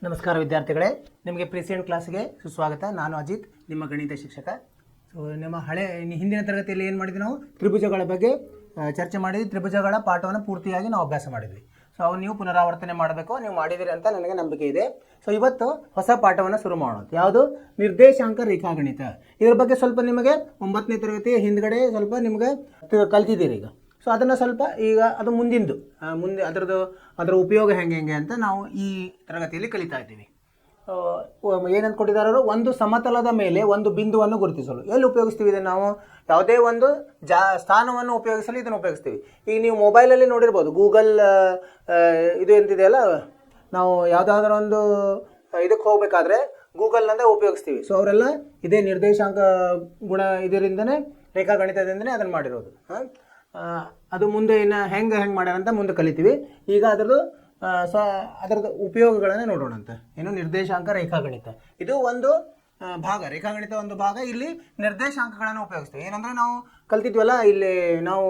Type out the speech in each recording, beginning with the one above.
ನಮಸ್ಕಾರ ವಿದ್ಯಾರ್ಥಿಗಳೇ, ನಿಮಗೆ ಪ್ರಿಸೆಂಟ್ ಕ್ಲಾಸ್ಗೆ ಸುಸ್ವಾಗತ. ನಾನು ಅಜಿತ್, ನಿಮ್ಮ ಗಣಿತ ಶಿಕ್ಷಕ. ಸೊ ನಮ್ಮ ಹಿಂದಿನ ತರಗತಿಯಲ್ಲಿ ಏನು ಮಾಡಿದ್ವಿ, ನಾವು ತ್ರಿಭುಜಗಳ ಬಗ್ಗೆ ಚರ್ಚೆ ಮಾಡಿದ್ವಿ. ತ್ರಿಭುಜಗಳ ಪಾಠವನ್ನು ಪೂರ್ತಿಯಾಗಿ ನಾವು ಅಭ್ಯಾಸ ಮಾಡಿದ್ವಿ. ಸೊ ಅವು ನೀವು ಪುನರಾವರ್ತನೆ ಮಾಡಬೇಕು. ನೀವು ಮಾಡಿದಿರಿ ಅಂತ ನನಗೆ ನಂಬಿಕೆ ಇದೆ. ಸೊ ಇವತ್ತು ಹೊಸ ಪಾಠವನ್ನು ಶುರು ಮಾಡೋಣ. ಯಾವುದು? ನಿರ್ದೇಶಾಂಕ ರೇಖಾಗಣಿತ. ಇದರ ಬಗ್ಗೆ ಸ್ವಲ್ಪ ನಿಮಗೆ 9ನೇ ತರಗತಿ ಹಿಂದ್ಗಡೆ ಸ್ವಲ್ಪ ನಿಮಗೆ ಕಲ್ತಿದ್ದೀರಿ ಈಗ. ಸೊ ಅದನ್ನು ಸ್ವಲ್ಪ ಈಗ ಅದು ಮುಂದೆ ಅದರ ಉಪಯೋಗ ಹೆಂಗೆ ಅಂತ ನಾವು ಈ ತರಗತಿಯಲ್ಲಿ ಕಲಿತಾ ಇದ್ದೀವಿ. ಏನಂತ ಕೊಟ್ಟಿದ್ದಾರೆ ಅವರು? ಒಂದು ಸಮತಲದ ಮೇಲೆ ಒಂದು ಬಿಂದುವನ್ನು ಗುರುತಿಸಲು. ಎಲ್ಲಿ ಉಪಯೋಗಿಸ್ತೀವಿ ಇದನ್ನು? ನಾವು ಯಾವುದೇ ಒಂದು ಸ್ಥಾನವನ್ನು ಉಪಯೋಗಿಸಲು ಇದನ್ನು ಉಪಯೋಗಿಸ್ತೀವಿ. ಈಗ ನೀವು ಮೊಬೈಲಲ್ಲಿ ನೋಡಿರ್ಬೋದು, ಗೂಗಲ್ ಇದು ಎಂತಿದೆಯಲ್ಲ, ನಾವು ಯಾವುದಾದ್ರೂ ಒಂದು ಇದಕ್ಕೆ ಹೋಗಬೇಕಾದ್ರೆ ಗೂಗಲ್ನಂದೇ ಉಪಯೋಗಿಸ್ತೀವಿ. ಸೊ ಅವರೆಲ್ಲ ಇದೇ ನಿರ್ದೇಶಾಂಕ ಗುಣ ಇದರಿಂದನೇ, ರೇಖಾಗಣಿತದಿಂದನೇ ಅದನ್ನು ಮಾಡಿರೋದು. ಅದು ಮುಂದೆ ಇನ್ನು ಹೆಂಗೆ ಮಾಡ್ಯಾರ ಅಂತ ಮುಂದೆ ಕಲಿತೀವಿ. ಈಗ ಅದರದ್ದು ಉಪಯೋಗಗಳನ್ನು ನೋಡೋಣ ಅಂತ. ಏನು? ನಿರ್ದೇಶಾಂಕ ರೇಖಾಗಣಿತ ಇದು ಒಂದು ಭಾಗ, ರೇಖಾಗಣಿತ ಒಂದು ಭಾಗ. ಇಲ್ಲಿ ನಿರ್ದೇಶಾಂಕಗಳನ್ನು ಉಪಯೋಗಿಸ್ತೀವಿ. ಏನಂದರೆ ನಾವು ಕಲ್ತಿದ್ವಲ್ಲ, ಇಲ್ಲಿ ನಾವು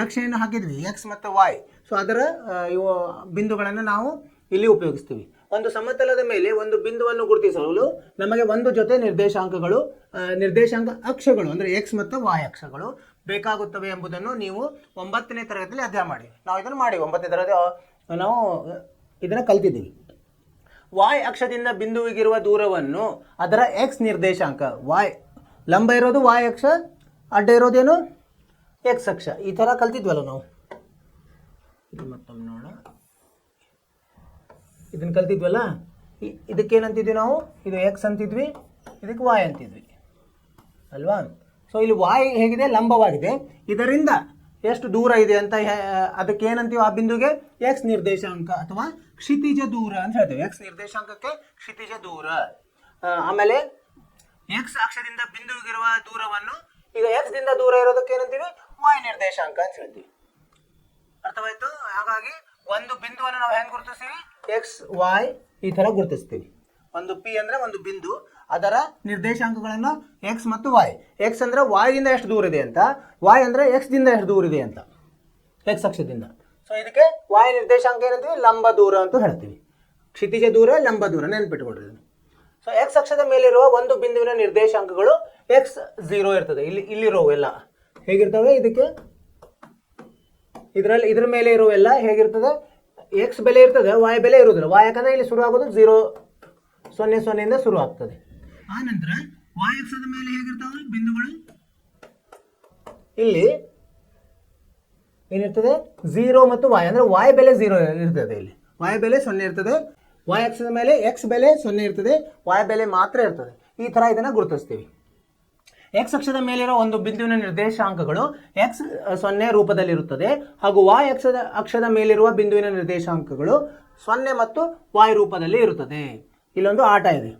ನಕ್ಷೆಯನ್ನು ಹಾಕಿದ್ವಿ ಎಕ್ಸ್ ಮತ್ತು ವಾಯ್. ಸೊ ಅದರ ಇವು ಬಿಂದುಗಳನ್ನು ನಾವು ಇಲ್ಲಿ ಉಪಯೋಗಿಸ್ತೀವಿ. ಒಂದು ಸಮತಲದ ಮೇಲೆ ಒಂದು ಬಿಂದುವನ್ನು ಗುರುತಿಸಲು ನಮಗೆ ಒಂದು ಜೊತೆ ನಿರ್ದೇಶಾಂಕ ಅಕ್ಷಗಳು ಅಂದರೆ ಎಕ್ಸ್ ಮತ್ತು ವಾಯ್ ಅಕ್ಷಗಳು ಬೇಕಾಗುತ್ತವೆ ಎಂಬುದನ್ನು ನೀವು 9ನೇ ತರಗತಿಯಲ್ಲಿ ಅಧ್ಯಯನ ಮಾಡಿ. ನಾವು ಇದನ್ನು ಮಾಡಿ 9ನೇ ತರಗತಿ ನಾವು ಇದನ್ನು ಕಲ್ತಿದ್ದೀವಿ. ವಾಯ್ ಅಕ್ಷದಿಂದ ಬಿಂದುವಿಗಿರುವ ದೂರವನ್ನು ಅದರ ಎಕ್ಸ್ ನಿರ್ದೇಶಾಂಕ, ವಾಯ್ ಲಂಬ ಇರೋದು ವಾಯ್ ಅಕ್ಷ, ಅಡ್ಡ ಇರೋದೇನು ಎಕ್ಸ್ ಅಕ್ಷ. ಈ ಥರ ಕಲ್ತಿದ್ವಲ್ಲ ನಾವು. ಇದು ಮತ್ತೊಮ್ಮೆ ನೋಡೋಣ. ಇದನ್ನು ಕಲ್ತಿದ್ವಲ್ಲ, ಇದಕ್ಕೇನಂತಿದ್ವಿ ನಾವು? ಇದು ಎಕ್ಸ್ ಅಂತಿದ್ವಿ, ಇದಕ್ಕೆ ವಾಯ್ ಅಂತಿದ್ವಿ ಅಲ್ವಾ? ಸೊ ಇಲ್ಲಿ ವಾಯ್ ಹೇಗಿದೆ? ಲಂಬವಾಗಿದೆ. ಇದರಿಂದ ಎಷ್ಟು ದೂರ ಇದೆ ಅಂತ ಅದಕ್ಕೆ ಏನಂತೀವಿ? ಆ ಬಿಂದುಗೆ ಎಕ್ಸ್ ನಿರ್ದೇಶಾಂಕ ಅಥವಾ ಕ್ಷಿತಿಜ ದೂರ ಅಂತ ಹೇಳ್ತೇವೆ. ಎಕ್ಸ್ ನಿರ್ದೇಶಾಂಕಕ್ಕೆ ಕ್ಷಿತಿಜ ದೂರ. ಆಮೇಲೆ ಎಕ್ಸ್ ಅಕ್ಷದಿಂದ ಬಿಂದುವಿಗಿರುವ ದೂರವನ್ನು, ಈಗ ಎಕ್ಸ್ ದಿಂದ ದೂರ ಇರೋದಕ್ಕೆ ಏನಂತೀವಿ? ವಾಯ್ ನಿರ್ದೇಶಾಂಕ ಅಂತ ಹೇಳ್ತೀವಿ. ಅರ್ಥವಾಯ್ತು? ಹಾಗಾಗಿ ಒಂದು ಬಿಂದುವನ್ನು ನಾವು ಹೆಂಗೆ ಗುರುತಿಸ್ತೀವಿ? ಎಕ್ಸ್ ವಾಯ್ ಈ ಥರ ಗುರುತಿಸ್ತೀವಿ. ಒಂದು ಪಿ ಅಂದರೆ ಒಂದು ಬಿಂದು, ಅದರ ನಿರ್ದೇಶಾಂಕಗಳನ್ನು ಎಕ್ಸ್ ಮತ್ತು ವಾಯ್. ಎಕ್ಸ್ ಅಂದರೆ ವಾಯಿಂದ ಎಷ್ಟು ದೂರ ಇದೆ ಅಂತ, ವಾಯ್ ಅಂದರೆ ಎಕ್ಸ್ದಿಂದ ಎಷ್ಟು ದೂರ ಇದೆ ಅಂತ, ಎಕ್ಸ್ ಅಕ್ಷದಿಂದ. ಸೊ ಇದಕ್ಕೆ ವಾಯ್ ನಿರ್ದೇಶಾಂಕ ಏನಂತೀವಿ? ಲಂಬ ದೂರ ಅಂತ ಹೇಳ್ತೀವಿ. ಕ್ಷಿತಿಜ ದೂರ, ಲಂಬ ದೂರ, ನೆನ್ಪಿಟ್ಕೊಡ್ರಿ ಇದನ್ನು. ಸೊ ಎಕ್ಸ್ ಅಕ್ಷದ ಮೇಲಿರುವ ಒಂದು ಬಿಂದುವಿನ ನಿರ್ದೇಶಾಂಕಗಳು ಎಕ್ಸ್ 0 ಇರ್ತದೆ. ಇಲ್ಲಿರೋ ಎಲ್ಲ ಹೇಗಿರ್ತವೆ? ಇದಕ್ಕೆ ಇದ್ರ ಮೇಲೆ ಇರುವೆಲ್ಲ ಹೇಗಿರ್ತದೆ? ಎಕ್ಸ್ ಬೆಲೆ ಇರ್ತದೆ, ವಾಯ್ ಬೆಲೆ ಇರುವುದಿಲ್ಲ. ವಾಯ್ ಯಾಕಂದರೆ ಇಲ್ಲಿ ಶುರು ಆಗೋದು 0, 0 ಶುರು ಆಗ್ತದೆ. ಆ ನಂತರ ವಾಯ್ ಅಕ್ಷದ ಮೇಲೆ ಹೇಗಿರ್ತಾವೆ ಬಿಂದುಗಳು? ಇಲ್ಲಿ ಏನಿರ್ತದೆ? 0 ಮತ್ತು ವಾಯ್ ಅಂದರೆ ವಾಯ್ ಬೆಲೆ 0 ಇರ್ತದೆ. ಇಲ್ಲಿ ವಾಯ್ ಬೆಲೆ 0 ಇರ್ತದೆ. ವಾಯ್ ಅಕ್ಷದ ಮೇಲೆ ಎಕ್ಸ್ ಬೆಲೆ 0 ಇರ್ತದೆ, ವಾಯ್ ಬೆಲೆ ಮಾತ್ರ ಇರ್ತದೆ. ಈ ಥರ ಇದನ್ನು ಗುರುತಿಸ್ತೀವಿ. ಎಕ್ಸ್ ಅಕ್ಷದ ಮೇಲಿರೋ ಒಂದು ಬಿಂದುವಿನ ನಿರ್ದೇಶಾಂಕಗಳು ಎಕ್ಸ್ 0 ರೂಪದಲ್ಲಿರುತ್ತದೆ, ಹಾಗೂ ವಾಯ್ ಅಕ್ಷದ ಮೇಲಿರುವ ಬಿಂದುವಿನ ನಿರ್ದೇಶಾಂಕಗಳು 0 ಮತ್ತು ವಾಯ್ ರೂಪದಲ್ಲಿ ಇರುತ್ತದೆ. ಇಲ್ಲೊಂದು ಆಟ ಇದೆ.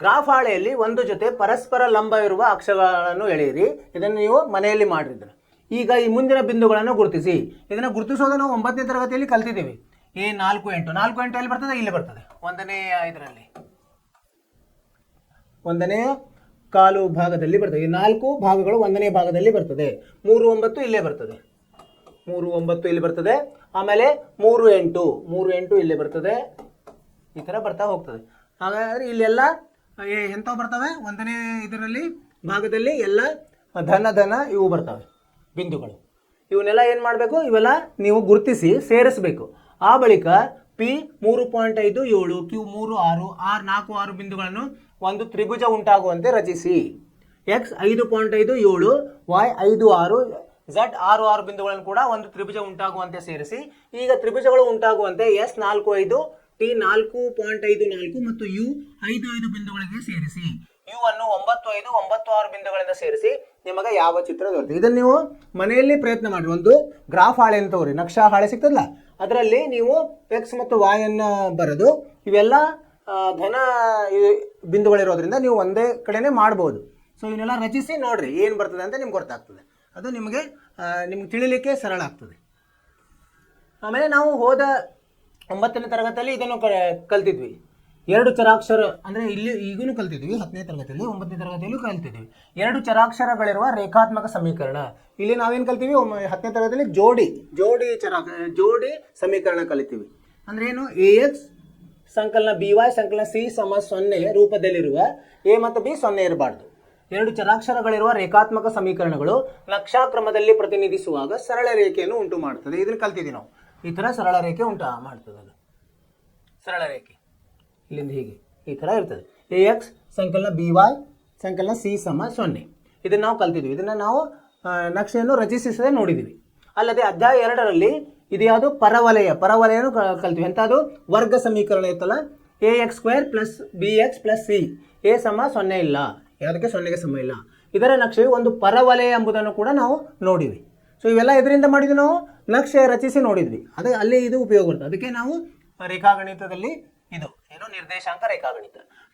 ಗ್ರಾಫ್ ಹಾಳೆಯಲ್ಲಿ ಒಂದು ಜೊತೆ ಪರಸ್ಪರ ಲಂಬ ಇರುವ ಅಕ್ಷಗಳನ್ನು ಎಳೆಯಿರಿ. ಇದನ್ನು ನೀವು ಮನೆಯಲ್ಲಿ ಮಾಡಿದ್ರೆ. ಈಗ ಈ ಮುಂದಿನ ಬಿಂದುಗಳನ್ನು ಗುರುತಿಸಿ. ಇದನ್ನು ಗುರುತಿಸೋದು ನಾವು 9ನೇ ತರಗತಿಯಲ್ಲಿ ಕಲ್ತಿದ್ದೀವಿ. 4 8 4 8 ಎಲ್ಲಿ ಬರ್ತದೆ? ಇಲ್ಲಿ ಬರ್ತದೆ. 1ನೇ ಇದರಲ್ಲಿ 1ನೇ ಕಾಲು ಭಾಗದಲ್ಲಿ ಬರ್ತದೆ. ಈ 4 ಭಾಗಗಳು 1ನೇ ಭಾಗದಲ್ಲಿ ಬರ್ತದೆ. 3 9 ಇಲ್ಲೇ ಬರ್ತದೆ. 3 9 ಇಲ್ಲಿ ಬರ್ತದೆ. ಆಮೇಲೆ 3 8 ಇಲ್ಲೇ ಬರ್ತದೆ. ಈ ಥರ ಬರ್ತಾ ಹೋಗ್ತದೆ. ಹಾಗಾದರೆ ಇಲ್ಲೆಲ್ಲ ಎಂಥವು ಬರ್ತವೆ? 1ನೇ ಇದರಲ್ಲಿ ಭಾಗದಲ್ಲಿ ಎಲ್ಲ ಧನ ಇವು ಬರ್ತವೆ ಬಿಂದುಗಳು. ಇವನ್ನೆಲ್ಲ ಏನು ಮಾಡಬೇಕು? ಇವೆಲ್ಲ ನೀವು ಗುರುತಿಸಿ ಸೇರಿಸಬೇಕು. ಆ ಬಳಿಕ ಪಿ 3.5 7 ಕ್ಯೂ 3 6 ಆರ್ 4 6 ಬಿಂದುಗಳನ್ನು ಒಂದು ತ್ರಿಭುಜ ಉಂಟಾಗುವಂತೆ ರಚಿಸಿ. ಎಕ್ಸ್ 5.5 7 ವಾಯ್ 5 6 ಝಡ್ 6 6 ಬಿಂದುಗಳನ್ನು ಕೂಡ ಒಂದು ತ್ರಿಭುಜ ಉಂಟಾಗುವಂತೆ ಸೇರಿಸಿ. ಈಗ ತ್ರಿಭುಜಗಳು ಉಂಟಾಗುವಂತೆ ಎಸ್ 4 5 ಟಿ 4.54 ಮತ್ತು ಯು 5 5 ಬಿಂದುಗಳಿಗೆ ಸೇರಿಸಿ. ಯು ಅನ್ನು 9 5 9 6 ಬಿಂದುಗಳಿಂದ ಸೇರಿಸಿ ನಿಮಗೆ ಯಾವ ಚಿತ್ರ ದೊರೆಯುತ್ತೆ? ಇದನ್ನು ನೀವು ಮನೆಯಲ್ಲಿ ಪ್ರಯತ್ನ ಮಾಡಿ. ಒಂದು ಗ್ರಾಫ್ ಹಾಳೆ ಅಂತ ತಗೋರಿ, ನಕ್ಷಾ ಹಾಳೆ ಸಿಗ್ತದಲ್ಲ, ಅದರಲ್ಲಿ ನೀವು ಎಕ್ಸ್ ಮತ್ತು ವಾಯ್ ಅನ್ನು ಬರೆದು ಇವೆಲ್ಲ ಧನ ಬಿಂದುಗಳಿರೋದ್ರಿಂದ ನೀವು ಒಂದೇ ಕಡೆನೇ ಮಾಡ್ಬೋದು. ಸೊ ಇವನ್ನೆಲ್ಲ ರಚಿಸಿ ನೋಡ್ರಿ ಏನು ಬರ್ತದೆ ಅಂತ ನಿಮ್ಗೆ ಗೊತ್ತಾಗ್ತದೆ. ಅದು ನಿಮಗೆ ತಿಳಿಲಿಕ್ಕೆ ಸರಳ ಆಗ್ತದೆ. ಆಮೇಲೆ ನಾವು ಹೋದ 9ನೇ ತರಗತಿಯಲ್ಲಿ ಇದನ್ನು ಕಲ್ತಿದ್ವಿ. 2 ಚರಾಕ್ಷರ ಅಂದರೆ ಇಲ್ಲಿ ಈಗೂ ಕಲ್ತಿದ್ವಿ. 10ನೇ ತರಗತಿಯಲ್ಲಿ 9ನೇ ತರಗತಿಯಲ್ಲೂ ಕಲ್ತಿದ್ವಿ. 2 ಚರಾಕ್ಷರಗಳಿರುವ ರೇಖಾತ್ಮಕ ಸಮೀಕರಣ. ಇಲ್ಲಿ ನಾವೇನು ಕಲ್ತೀವಿ? 10ನೇ ತರಗತಿಯಲ್ಲಿ ಜೋಡಿ ಸಮೀಕರಣ ಕಲಿತೀವಿ. ಅಂದ್ರೆ ಏನು? AX ಸಂಕಲನ ಬಿ ವೈ ಸಂಕಲನ ಸಿ ಸಮ 0 ರೂಪದಲ್ಲಿರುವ ಎ ಮತ್ತು ಬಿ 0 ಇರಬಾರ್ದು. ಎರಡು ಚರಾಕ್ಷರಗಳಿರುವ ರೇಖಾತ್ಮಕ ಸಮೀಕರಣಗಳು ನಕ್ಷಾಕ್ರಮದಲ್ಲಿ ಪ್ರತಿನಿಧಿಸುವಾಗ ಸರಳ ರೇಖೆಯನ್ನು ಉಂಟು ಮಾಡುತ್ತದೆ. ಇದನ್ನು ಕಲ್ತಿದ್ದೀವಿ ನಾವು. ಈ ಥರ ಸರಳ ರೇಖೆ ಮಾಡ್ತದೆ. ಅದು ಸರಳ ರೇಖೆ ಇಲ್ಲಿಂದ ಹೀಗೆ ಈ ಥರ ಇರ್ತದೆ. ಎ ಎಕ್ಸ್ ಸಂಕಲನ ಬಿ ವೈ ಸಂಕಲನ ಸಿ ಸಮ 0. ಇದನ್ನು ನಾವು ಕಲ್ತಿದ್ವಿ. ಇದನ್ನು ನಾವು ನಕ್ಷೆಯನ್ನು ರಚಿಸದೆ ನೋಡಿದ್ದೀವಿ. ಅಲ್ಲದೆ ಅಧ್ಯಾಯ 2ರಲ್ಲಿ ಇದು ಯಾವುದು ಪರವಲಯನು ಕಲ್ತೀವಿ. ಎಂಥದ್ದು ವರ್ಗ ಸಮೀಕರಣ ಇತ್ತಲ್ಲ, A X square plus B X plus C A ಸಮ 0 ಇಲ್ಲ, ಯಾವುದಕ್ಕೆ 0ಗೆ ಸಮ ಇಲ್ಲ. ಇದರ ನಕ್ಷೆ ಒಂದು ಪರವಲಯ ಎಂಬುದನ್ನು ಕೂಡ ನಾವು ನೋಡಿವಿ. ಸೊ ಇವೆಲ್ಲ ಇದರಿಂದ ಮಾಡಿದ್ವಿ, ನಾವು ನಕ್ಷೆ ರಚಿಸಿ ನೋಡಿದ್ವಿ. ಅದೇ ಅಲ್ಲಿ ಇದು ಉಪಯೋಗ ಬರ್ತದೆ. ಅದಕ್ಕೆ ನಾವು ರೇಖಾಗಣಿತದಲ್ಲಿ ಇದು ಏನು ನಿರ್ದೇಶಾಂಕ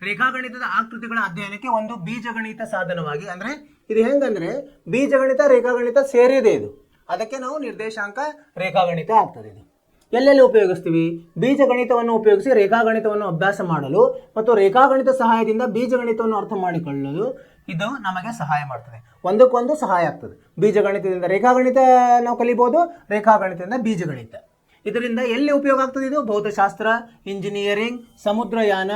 ರೇಖಾಗಣಿತದ ಆಕೃತಿಗಳ ಅಧ್ಯಯನಕ್ಕೆ ಒಂದು ಬೀಜಗಣಿತ ಸಾಧನವಾಗಿ, ಅಂದರೆ ಇದು ಹೆಂಗಂದ್ರೆ ಬೀಜಗಣಿತ ರೇಖಾಗಣಿತ ಸೇರಿದೆ ಇದು. ಅದಕ್ಕೆ ನಾವು ನಿರ್ದೇಶಾಂಕ ರೇಖಾಗಣಿತ ಆಗ್ತದೆ. ಇದು ಎಲ್ಲೆಲ್ಲಿ ಉಪಯೋಗಿಸ್ತೀವಿ? ಬೀಜಗಣಿತವನ್ನು ಉಪಯೋಗಿಸಿ ರೇಖಾಗಣಿತವನ್ನು ಅಭ್ಯಾಸ ಮಾಡಲು ಮತ್ತು ರೇಖಾಗಣಿತ ಸಹಾಯದಿಂದ ಬೀಜಗಣಿತವನ್ನು ಅರ್ಥ ಮಾಡಿಕೊಳ್ಳಲು ಇದು ನಮಗೆ ಸಹಾಯ ಮಾಡ್ತದೆ. ಒಂದಕ್ಕೊಂದು ಸಹಾಯ ಆಗ್ತದೆ. ಬೀಜಗಣಿತದಿಂದ ರೇಖಾಗಣಿತ ನಾವು ಕಲಿಬೋದು, ರೇಖಾಗಣಿತದಿಂದ ಬೀಜಗಣಿತ. ಇದರಿಂದ ಎಲ್ಲಿ ಉಪಯೋಗ ಆಗ್ತದೆ? ಇದು ಭೌತಶಾಸ್ತ್ರ, ಇಂಜಿನಿಯರಿಂಗ್, ಸಮುದ್ರಯಾನ,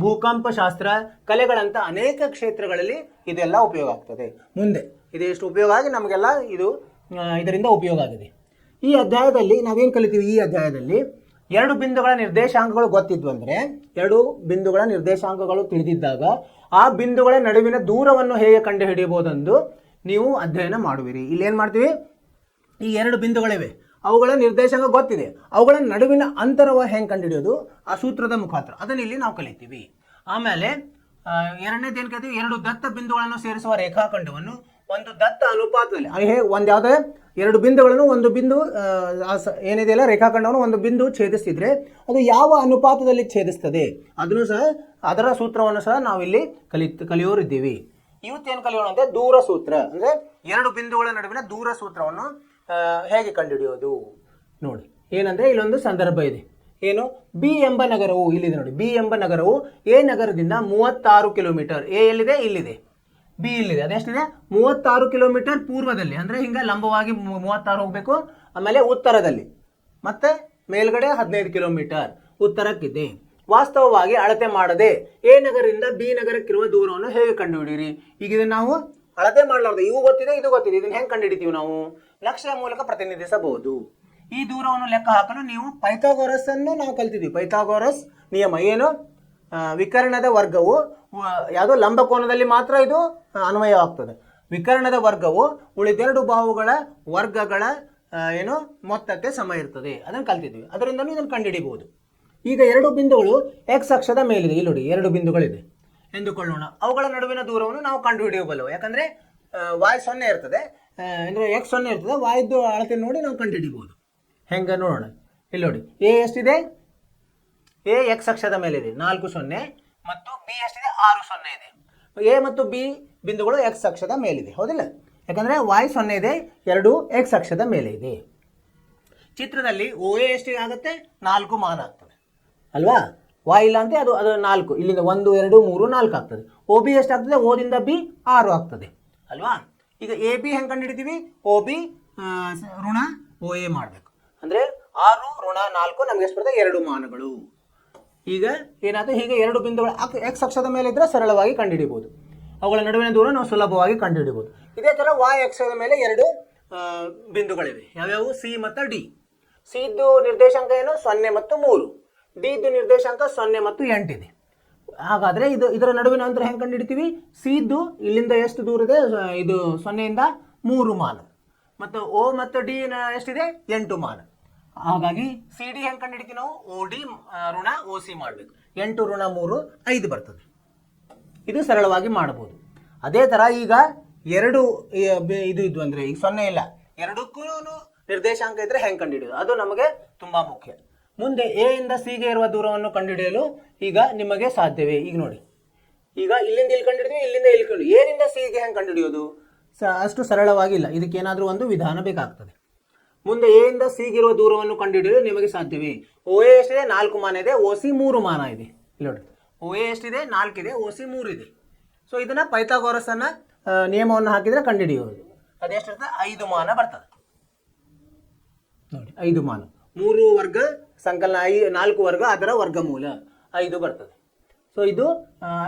ಭೂಕಂಪ ಶಾಸ್ತ್ರ, ಕಲೆಗಳಂತ ಅನೇಕ ಕ್ಷೇತ್ರಗಳಲ್ಲಿ ಇದೆಲ್ಲ ಉಪಯೋಗ ಆಗ್ತದೆ. ಮುಂದೆ ಇದು ಎಷ್ಟು ಉಪಯೋಗ ಆಗಿ ನಮಗೆಲ್ಲ ಇದರಿಂದ ಉಪಯೋಗ ಆಗಿದೆ. ಈ ಅಧ್ಯಾಯದಲ್ಲಿ ನಾವೇನು ಕಲಿತೀವಿ? ಈ ಅಧ್ಯಾಯದಲ್ಲಿ 2 ಬಿಂದುಗಳ ನಿರ್ದೇಶಾಂಕಗಳು ಗೊತ್ತಿದ್ವು ಅಂದರೆ, 2 ಬಿಂದುಗಳ ನಿರ್ದೇಶಾಂಕಗಳು ತಿಳಿದಿದ್ದಾಗ ಆ ಬಿಂದುಗಳ ನಡುವಿನ ದೂರವನ್ನು ಹೇಗೆ ಕಂಡುಹಿಡಿಯಬಹುದೆಂದು ನೀವು ಅಧ್ಯಯನ ಮಾಡುವಿರಿ. ಇಲ್ಲಿ ಏನು ಮಾಡ್ತೀವಿ? ಈ 2 ಬಿಂದುಗಳಿವೆ, ಅವುಗಳ ನಿರ್ದೇಶಾಂಕ ಗೊತ್ತಿದೆ, ಅವುಗಳ ನಡುವಿನ ಅಂತರವ ಹೆಂಗೆ ಕಂಡುಹಿಡಿಯೋದು? ಆ ಸೂತ್ರದ ಮುಖಾಂತರ ಅದನ್ನು ಇಲ್ಲಿ ನಾವು ಕಲಿತೀವಿ. ಆಮೇಲೆ ಎರಡನೇದು ಏನು ಕಲಿತೀವಿ? 2 ದತ್ತ ಬಿಂದುಗಳನ್ನು ಸೇರಿಸುವ ರೇಖಾಖಂಡವನ್ನು ಒಂದು ದತ್ತ ಅನುಪಾತದಲ್ಲಿ, ಒಂದು ಯಾವುದೇ 2 ಬಿಂದುಗಳನ್ನು ಒಂದು ಬಿಂದು ಏನಿದೆಯಲ್ಲ ರೇಖಾಖಂಡವನ್ನು ಒಂದು ಬಿಂದು ಛೇದಿಸ್ತಿದ್ರೆ ಅದು ಯಾವ ಅನುಪಾತದಲ್ಲಿ ಛೇದಿಸ್ತದೆ ಅದನ್ನು ಸಹ, ಅದರ ಸೂತ್ರವನ್ನು ಸಹ ನಾವಿಲ್ಲಿ ಕಲಿಯೋರಿದ್ದೀವಿ. ಇವತ್ತೇನು ಕಲಿಯೋಣ ಅಂದರೆ ದೂರ ಸೂತ್ರ, ಅಂದರೆ 2 ಬಿಂದುಗಳ ನಡುವಿನ ದೂರ ಸೂತ್ರವನ್ನು ಹೇಗೆ ಕಂಡುಹಿಡಿಯೋದು ನೋಡಿ. ಏನಂದರೆ ಇಲ್ಲೊಂದು ಸಂದರ್ಭ ಇದೆ. ಏನು? ಬಿ ಎಂಬ ನಗರವು ಇಲ್ಲಿದೆ ನೋಡಿ. ಬಿ ಎಂಬ ನಗರವು ಎ ನಗರದಿಂದ 36 ಕಿಲೋಮೀಟರ್, ಎ ಎಲ್ಲಿದೆ? ಇಲ್ಲಿದೆ. ಬಿ ಇಲ್ಲಿದೆ. ಅದೆಷ್ಟಿದೆ? 36 ಕಿಲೋಮೀಟರ್ ಪೂರ್ವದಲ್ಲಿ, ಅಂದರೆ ಹಿಂಗೆ ಲಂಬವಾಗಿ 36 ಹೋಗಬೇಕು. ಆಮೇಲೆ ಉತ್ತರದಲ್ಲಿ ಮತ್ತೆ ಮೇಲ್ಗಡೆ 15 ಕಿಲೋಮೀಟರ್ ಉತ್ತರಕ್ಕಿದೆ. ವಾಸ್ತವವಾಗಿ ಅಳತೆ ಮಾಡದೆ ಎ ನಗರದಿಂದ ಬಿ ನಗರಕ್ಕಿರುವ ದೂರವನ್ನು ಹೇಗೆ ಕಂಡುಹಿಡಿಯಿರಿ? ಈಗ ಇದನ್ನು ನಾವು ಅಳತೆ ಮಾಡಲಾರ್ದು, ಇವು ಗೊತ್ತಿದೆ ಇದು ಗೊತ್ತಿದೆ, ಇದನ್ನು ಹೆಂಗೆ ಕಂಡುಹಿಡಿತೀವಿ? ನಾವು ನಕ್ಷೆಯ ಮೂಲಕ ಪ್ರತಿನಿಧಿಸಬಹುದು. ಈ ದೂರವನ್ನು ಲೆಕ್ಕ ಹಾಕಲು ನೀವು ಪೈಥಾಗೋರಸ್ ಅನ್ನು ನಾವು ಕಲ್ತಿದ್ವಿ. ಪೈಥಾಗೋರಸ್ ನಿಯಮ ಏನು? ವಿಕರ್ಣದ ವರ್ಗವು ಯಾವುದೋ ಲಂಬಕೋನದಲ್ಲಿ ಮಾತ್ರ ಇದು ಅನ್ವಯವಾಗ್ತದೆ. ವಿಕರ್ಣದ ವರ್ಗವು ಉಳಿದೆರಡು ಬಾಹುಗಳ ವರ್ಗಗಳ ಏನು ಮೊತ್ತಕ್ಕೆ ಸಮ ಇರ್ತದೆ. ಅದನ್ನು ಕಲ್ತಿದ್ವಿ. ಅದರಿಂದ ಇದನ್ನು ಕಂಡುಹಿಡಿಬಹುದು. ಈಗ 2 ಬಿಂದುಗಳು ಎಕ್ಸ್ ಅಕ್ಷದ ಮೇಲಿದೆ. ಇಲ್ಲಿ ನೋಡಿ 2 ಬಿಂದುಗಳಿದೆ ಎಂದುಕೊಳ್ಳೋಣ. ಅವುಗಳ ನಡುವಿನ ದೂರವನ್ನು ನಾವು ಕಂಡುಹಿಡಿಯಬಲ್ಲೆವು. ಯಾಕಂದರೆ y 0 ಇರ್ತದೆ, ಅಂದರೆ x 0 ಇರ್ತದೆ. yದ್ದು ಅಳತೆ ನೋಡಿ ನಾವು ಕಂಡುಹಿಡಿಬಹುದು. ಹೆಂಗೆ ನೋಡೋಣ. ಇಲ್ಲಿ ನೋಡಿ, ಎ ಎಷ್ಟಿದೆ? ಎ ಎಕ್ಸ್ ಅಕ್ಷದ ಮೇಲಿದೆ 4 0, ಮತ್ತು ಬಿ ಎಷ್ಟಿದೆ? 6 0 ಇದೆ. ಎ ಮತ್ತು ಬಿ ಬಿಂದುಗಳು ಎಕ್ಸ್ ಅಕ್ಷದ ಮೇಲಿದೆ, ಹೌದಿಲ್ಲ? ಯಾಕಂದರೆ y 0 ಇದೆ, 2 ಎಕ್ಸ್ ಅಕ್ಷದ ಮೇಲೆ ಇದೆ. ಚಿತ್ರದಲ್ಲಿ ಓ ಎ ಎಷ್ಟಿಗೆ ಆಗುತ್ತೆ? 4 ಮಾನ ಆಗ್ತದೆ ಅಲ್ವಾ? y ಇಲ್ಲ ಅಂತ ಅದು 4, ಇಲ್ಲಿಂದ 1 2 3 4 ಆಗ್ತದೆ. ಓ ಬಿ ಎಷ್ಟಾಗ್ತದೆ? ಓದಿಂದ ಬಿ 6 ಆಗ್ತದೆ ಅಲ್ವಾ? ಈಗ ಎ ಬಿ ಹೆಂಗೆ ಕಂಡುಹಿಡಿತೀವಿ? ಓ ಬಿ ಋಣ ಓ ಎ ಮಾಡಬೇಕು. ಅಂದರೆ 6 ಋಣ 4 ನಮ್ಗೆ ಎಷ್ಟು ಬರ್ತದೆ? 2 ಮಾನಗಳು. ಈಗ ಏನಾಯ್ತು? ಹೀಗೆ 2 ಬಿಂದುಗಳು ಎಕ್ಸ್ ಅಕ್ಷದ ಮೇಲೆ ಇದ್ದರೆ ಸರಳವಾಗಿ ಕಂಡುಹಿಡಿಬಹುದು. ಅವುಗಳ ನಡುವಿನ ದೂರ ನಾವು ಸುಲಭವಾಗಿ ಕಂಡುಹಿಡಿಬಹುದು. ಇದೇ ಥರ y ಅಕ್ಷದ ಮೇಲೆ 2 ಬಿಂದುಗಳಿವೆ. ಯಾವ್ಯಾವು? ಸಿ ಮತ್ತು ಡಿ. ಸಿ ಇದ್ದು ನಿರ್ದೇಶಾಂಕ ಏನು? 0 ಮತ್ತು 3. ಡಿ ಇದ್ದು ನಿರ್ದೇಶಾಂಕ 0 ಮತ್ತು 8 ಇದೆ. ಹಾಗಾದರೆ ಇದರ ನಡುವಿನ ಅಂತರ ಹೆಂಗೆ ಕಂಡುಹಿಡಿತೀವಿ? ಸಿ ಇದ್ದು ಇಲ್ಲಿಂದ ಎಷ್ಟು ದೂರ ಇದೆ? ಇದು 0ಯಿಂದ 3 ಮಾನ. ಮತ್ತು ಓ ಮತ್ತು ಡಿ ಎಷ್ಟಿದೆ? 8 ಮಾನ. ಹಾಗಾಗಿ ಸಿ ಡಿ ಹೆಂಗೆ ಕಂಡುಹಿಡಿತೀವಿ ನಾವು? ಓ ಡಿ ಋಣ ಓ ಸಿ ಮಾಡಬೇಕು. 8 ಋಣ 3 5 ಬರ್ತದೆ. ಇದು ಸರಳವಾಗಿ ಮಾಡಬಹುದು. ಅದೇ ಥರ ಈಗ 2 ಇದು ಇದ್ವು ಅಂದರೆ ಈಗ 0 ಇಲ್ಲ, 2ಕ್ಕೂ ನಿರ್ದೇಶಾಂಕ ಇದ್ದರೆ ಹೆಂಗೆ ಕಂಡುಹಿಡಿಯೋದು? ಅದು ನಮಗೆ ತುಂಬ ಮುಖ್ಯ. ಮುಂದೆ ಎ ಇಂದ ಸಿಗೆ ಇರುವ ದೂರವನ್ನು ಕಂಡುಹಿಡಿಯಲು ಈಗ ನಿಮಗೆ ಸಾಧ್ಯವೇ? ಈಗ ನೋಡಿ, ಈಗ ಇಲ್ಲಿಂದ ಇಲ್ಲಿ ಕಂಡುಹಿಡಿದ್ವಿ, ಇಲ್ಲಿಂದ ಇಲ್ಲಿ ಕಂಡು ಎನಿಂದ ಸಿಗೆ ಹೆಂಗೆ ಕಂಡುಹಿಡಿಯೋದು? ಅಷ್ಟು ಸರಳವಾಗಿಲ್ಲ. ಇದಕ್ಕೇನಾದರೂ ಒಂದು ವಿಧಾನ ಬೇಕಾಗ್ತದೆ. ಮುಂದೆ ಎ ಇಂದ ಸಿಗಿರುವ ದೂರವನ್ನು ಕಂಡುಹಿಡಿಯಲು ನಿಮಗೆ ಸಾಧ್ಯವೇ? ಓ ಎ ಎಷ್ಟಿದೆ? 4 ಮಾನ ಇದೆ. ಓ ಸಿ 3 ಮಾನ ಇದೆ. ಇಲ್ಲಿ ನೋಡಿ, ಓ ಎ ಎಷ್ಟಿದೆ? 4 ಇದೆ. ಓ ಸಿ 3 ಇದೆ. ಸೊ ಇದನ್ನು ಪೈಥಾಗೋರಸ್ಸನ್ನ ನಿಯಮವನ್ನು ಹಾಕಿದರೆ ಕಂಡುಹಿಡಿಯೋದು. ಅದೆಷ್ಟಿರ್ತದೆ? 5 ಮಾನ ಬರ್ತದೆ ನೋಡಿ. 5 ಮಾನ. 3 ವರ್ಗ ಸಂಕಲನ 4 ವರ್ಗ ಅದರ ವರ್ಗಮೂಲ. 5 ಬರ್ತದೆ. ಸೊ ಇದು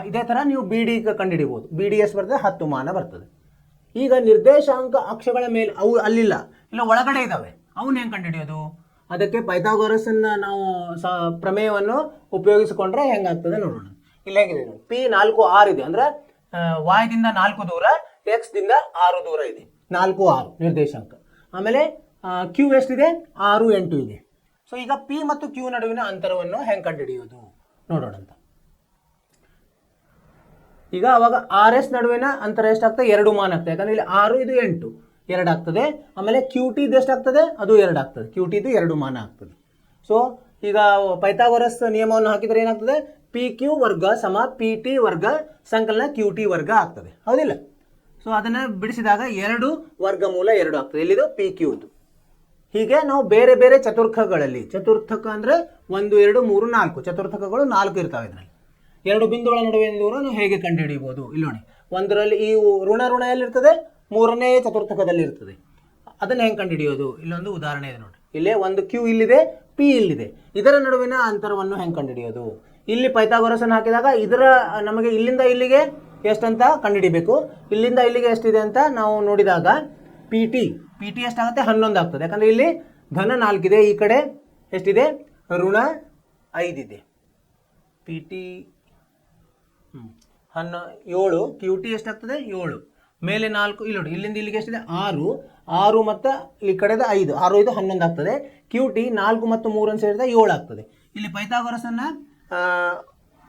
ಇದೇ ಥರ ನೀವು ಬಿ ಡಿ ಕಂಡುಹಿಡಿಬೋದು. ಬಿ ಡಿ ಎಷ್ಟು ಬರ್ತದೆ? 10 ಮಾನ ಬರ್ತದೆ. ಈಗ ನಿರ್ದೇಶಾಂಕ ಅಕ್ಷಗಳ ಮೇಲೆ ಅವು ಅಲ್ಲಿಲ್ಲ, ಇಲ್ಲ ಒಳಗಡೆ ಇದ್ದಾವೆ, ಅವನ್ನ ಹೆಂಗೆ ಕಂಡುಹಿಡಿಯೋದು? ಅದಕ್ಕೆ ಪೈಥಾಗೋರಸ್ಸನ್ನ ನಾವು ಪ್ರಮೇಯವನ್ನು ಉಪಯೋಗಿಸಿಕೊಂಡ್ರೆ ಹೆಂಗಾಗ್ತದೆ ನೋಡೋಣ. ಇಲ್ಲಿ ಹೇಗಿದೆ ನೋಡಿ, P 4 6 ಇದೆ ಅಂದರೆ ವಾಯದಿಂದ 4 ದೂರ, ಎಕ್ಸ್ ದಿಂದ 6 ದೂರ ಇದೆ, 4 6 ನಿರ್ದೇಶಾಂಕ. ಆಮೇಲೆ ಕ್ಯೂ ಎಷ್ಟಿದೆ? 6 8 ಇದೆ. ಸೊ ಈಗ P ಮತ್ತು ಕ್ಯೂ ನಡುವಿನ ಅಂತರವನ್ನು ಹೆಂಗೆ ಕಂಡುಹಿಡಿಯೋದು ನೋಡೋಣ ಅಂತ. ಈಗ ಅವಾಗ ಆರ್ ಎಸ್ ನಡುವಿನ ಅಂತರ ಎಷ್ಟಾಗ್ತದೆ? 2 ಮಾನ ಆಗ್ತದೆ. ಯಾಕಂದ್ರೆ ಇಲ್ಲಿ 6 ಇದು 8 2 ಆಗ್ತದೆ. ಆಮೇಲೆ ಕ್ಯೂ ಟಿ ಇದು ಎಷ್ಟಾಗ್ತದೆ? ಅದು 2 ಆಗ್ತದೆ. ಕ್ಯೂ ಟಿ ಇದು 2 ಮಾನ ಆಗ್ತದೆ. ಸೊ ಈಗ ಪೈಥಾಗೋರಸ್ ನಿಯಮವನ್ನು ಹಾಕಿದರೆ ಏನಾಗ್ತದೆ? ಪಿ ಕ್ಯೂ ವರ್ಗ ಸಮ ಪಿ ಟಿ ವರ್ಗ ಸಂಕಲನ ಕ್ಯೂ ಟಿ ವರ್ಗ ಆಗ್ತದೆ, ಹೌದಿಲ್ಲ? ಸೊ ಅದನ್ನು ಬಿಡಿಸಿದಾಗ 2 ವರ್ಗಮೂಲ 2 ಆಗ್ತದೆ. ಇಲ್ಲಿದು ಪಿ ಕ್ಯೂದು. ಹೀಗೆ ನಾವು ಬೇರೆ ಬೇರೆ ಚತುರ್ಥಕಗಳಲ್ಲಿ, ಚತುರ್ಥಕ ಅಂದರೆ 1 2 3 4 ಚತುರ್ಥಕಗಳು 4 ಇರ್ತಾವೆ. ಇದರಲ್ಲಿ 2 ಬಿಂದುಗಳ ನಡುವಿನ ದೂರ ನಾವು ಹೇಗೆ ಕಂಡುಹಿಡಿಯಬಹುದು? ಇಲ್ಲಿ ನೋಡಿ, ಒಂದರಲ್ಲಿ ಈ ಋಣ ಎಲ್ಲಿರ್ತದೆ? 3ನೇ ಚತುರ್ಥಕದಲ್ಲಿ ಇರ್ತದೆ. ಅದನ್ನು ಹೆಂಗೆ ಕಂಡುಹಿಡಿಯೋದು? ಇಲ್ಲೊಂದು ಉದಾಹರಣೆ ಇದೆ ನೋಡಿ. ಇಲ್ಲೇ ಒಂದು ಕ್ಯೂ ಇಲ್ಲಿದೆ, ಪಿ ಇಲ್ಲಿದೆ. ಇದರ ನಡುವಿನ ಅಂತರವನ್ನು ಹೆಂಗೆ ಕಂಡುಹಿಡಿಯೋದು? ಇಲ್ಲಿ ಪೈಥಾಗೋರಸನ್ನು ಹಾಕಿದಾಗ ಇದರ ನಮಗೆ ಇಲ್ಲಿಂದ ಇಲ್ಲಿಗೆ ಎಷ್ಟಂತ ಕಂಡುಹಿಡಿಬೇಕು. ಇಲ್ಲಿಂದ ಇಲ್ಲಿಗೆ ಎಷ್ಟಿದೆ ಅಂತ ನಾವು ನೋಡಿದಾಗ ಪಿ ಟಿ ಎಷ್ಟಾಗುತ್ತೆ? 11 ಆಗ್ತದೆ. ಯಾಕಂದರೆ ಇಲ್ಲಿ ಧನ 4 ಇದೆ, ಈ ಕಡೆ ಎಷ್ಟಿದೆ? ಋಣ 5 ಇದೆ. ಪಿ ಟಿ 7, ಕ್ಯೂ ಟಿ ಎಷ್ಟಾಗ್ತದೆ? 7 ಮೇಲೆ 4, ಇಲ್ಲಿ ನೋಡಿ, ಇಲ್ಲಿಂದ ಇಲ್ಲಿಗೆ ಎಷ್ಟಿದೆ? 6 ಮತ್ತು ಇಲ್ಲಿ ಕಡೆದ 5, 6 5 11 ಆಗ್ತದೆ. ಕ್ಯೂ ಟಿ 4 ಮತ್ತು 3 ಸೇರಿದ 7 ಆಗ್ತದೆ. ಇಲ್ಲಿ ಪೈಥಾಗೋರಸನ್ನ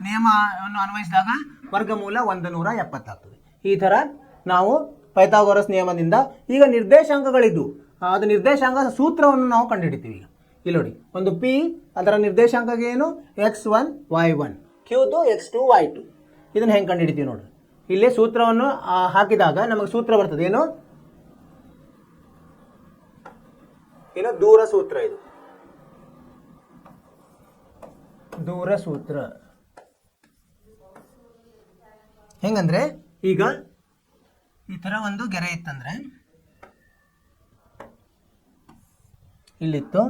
ನಿಯಮವನ್ನು ಅನ್ವಯಿಸಿದಾಗ ವರ್ಗಮೂಲ 170 ಆಗ್ತದೆ. ಈ ಥರ ನಾವು ಪೈಥಾಗೋರಸ್ ನಿಯಮದಿಂದ ಈಗ ನಿರ್ದೇಶಾಂಕಗಳಿದ್ದು ಅದು ನಿರ್ದೇಶಾಂಕ ಸೂತ್ರವನ್ನು ನಾವು ಕಂಡುಹಿಡಿತೀವಿ. ಈಗ ಇಲ್ಲಿ ನೋಡಿ, ಒಂದು ಪಿ, ಅದರ ನಿರ್ದೇಶಾಂಕ ಏನು? x1 y1, ಕ್ಯೂದು x2 y2. ಇದನ್ನು ಹೆಂಗೆ ಕಂಡುಹಿಡಿತೀವಿ ನೋಡ್ರಿ. ಇಲ್ಲಿ ಸೂತ್ರವನ್ನು ಹಾಕಿದಾಗ ನಮಗೆ ಸೂತ್ರ ಬರ್ತದೆ. ಏನು ದೂರ ಸೂತ್ರ. ಇದು ದೂರ ಸೂತ್ರ. ಹೆಂಗಂದ್ರೆ ಈಗ ಈ ತರ ಒಂದು ಗೆರೆ ಇತ್ತಂದ್ರೆ ಇಲ್ಲಿತ್ತು,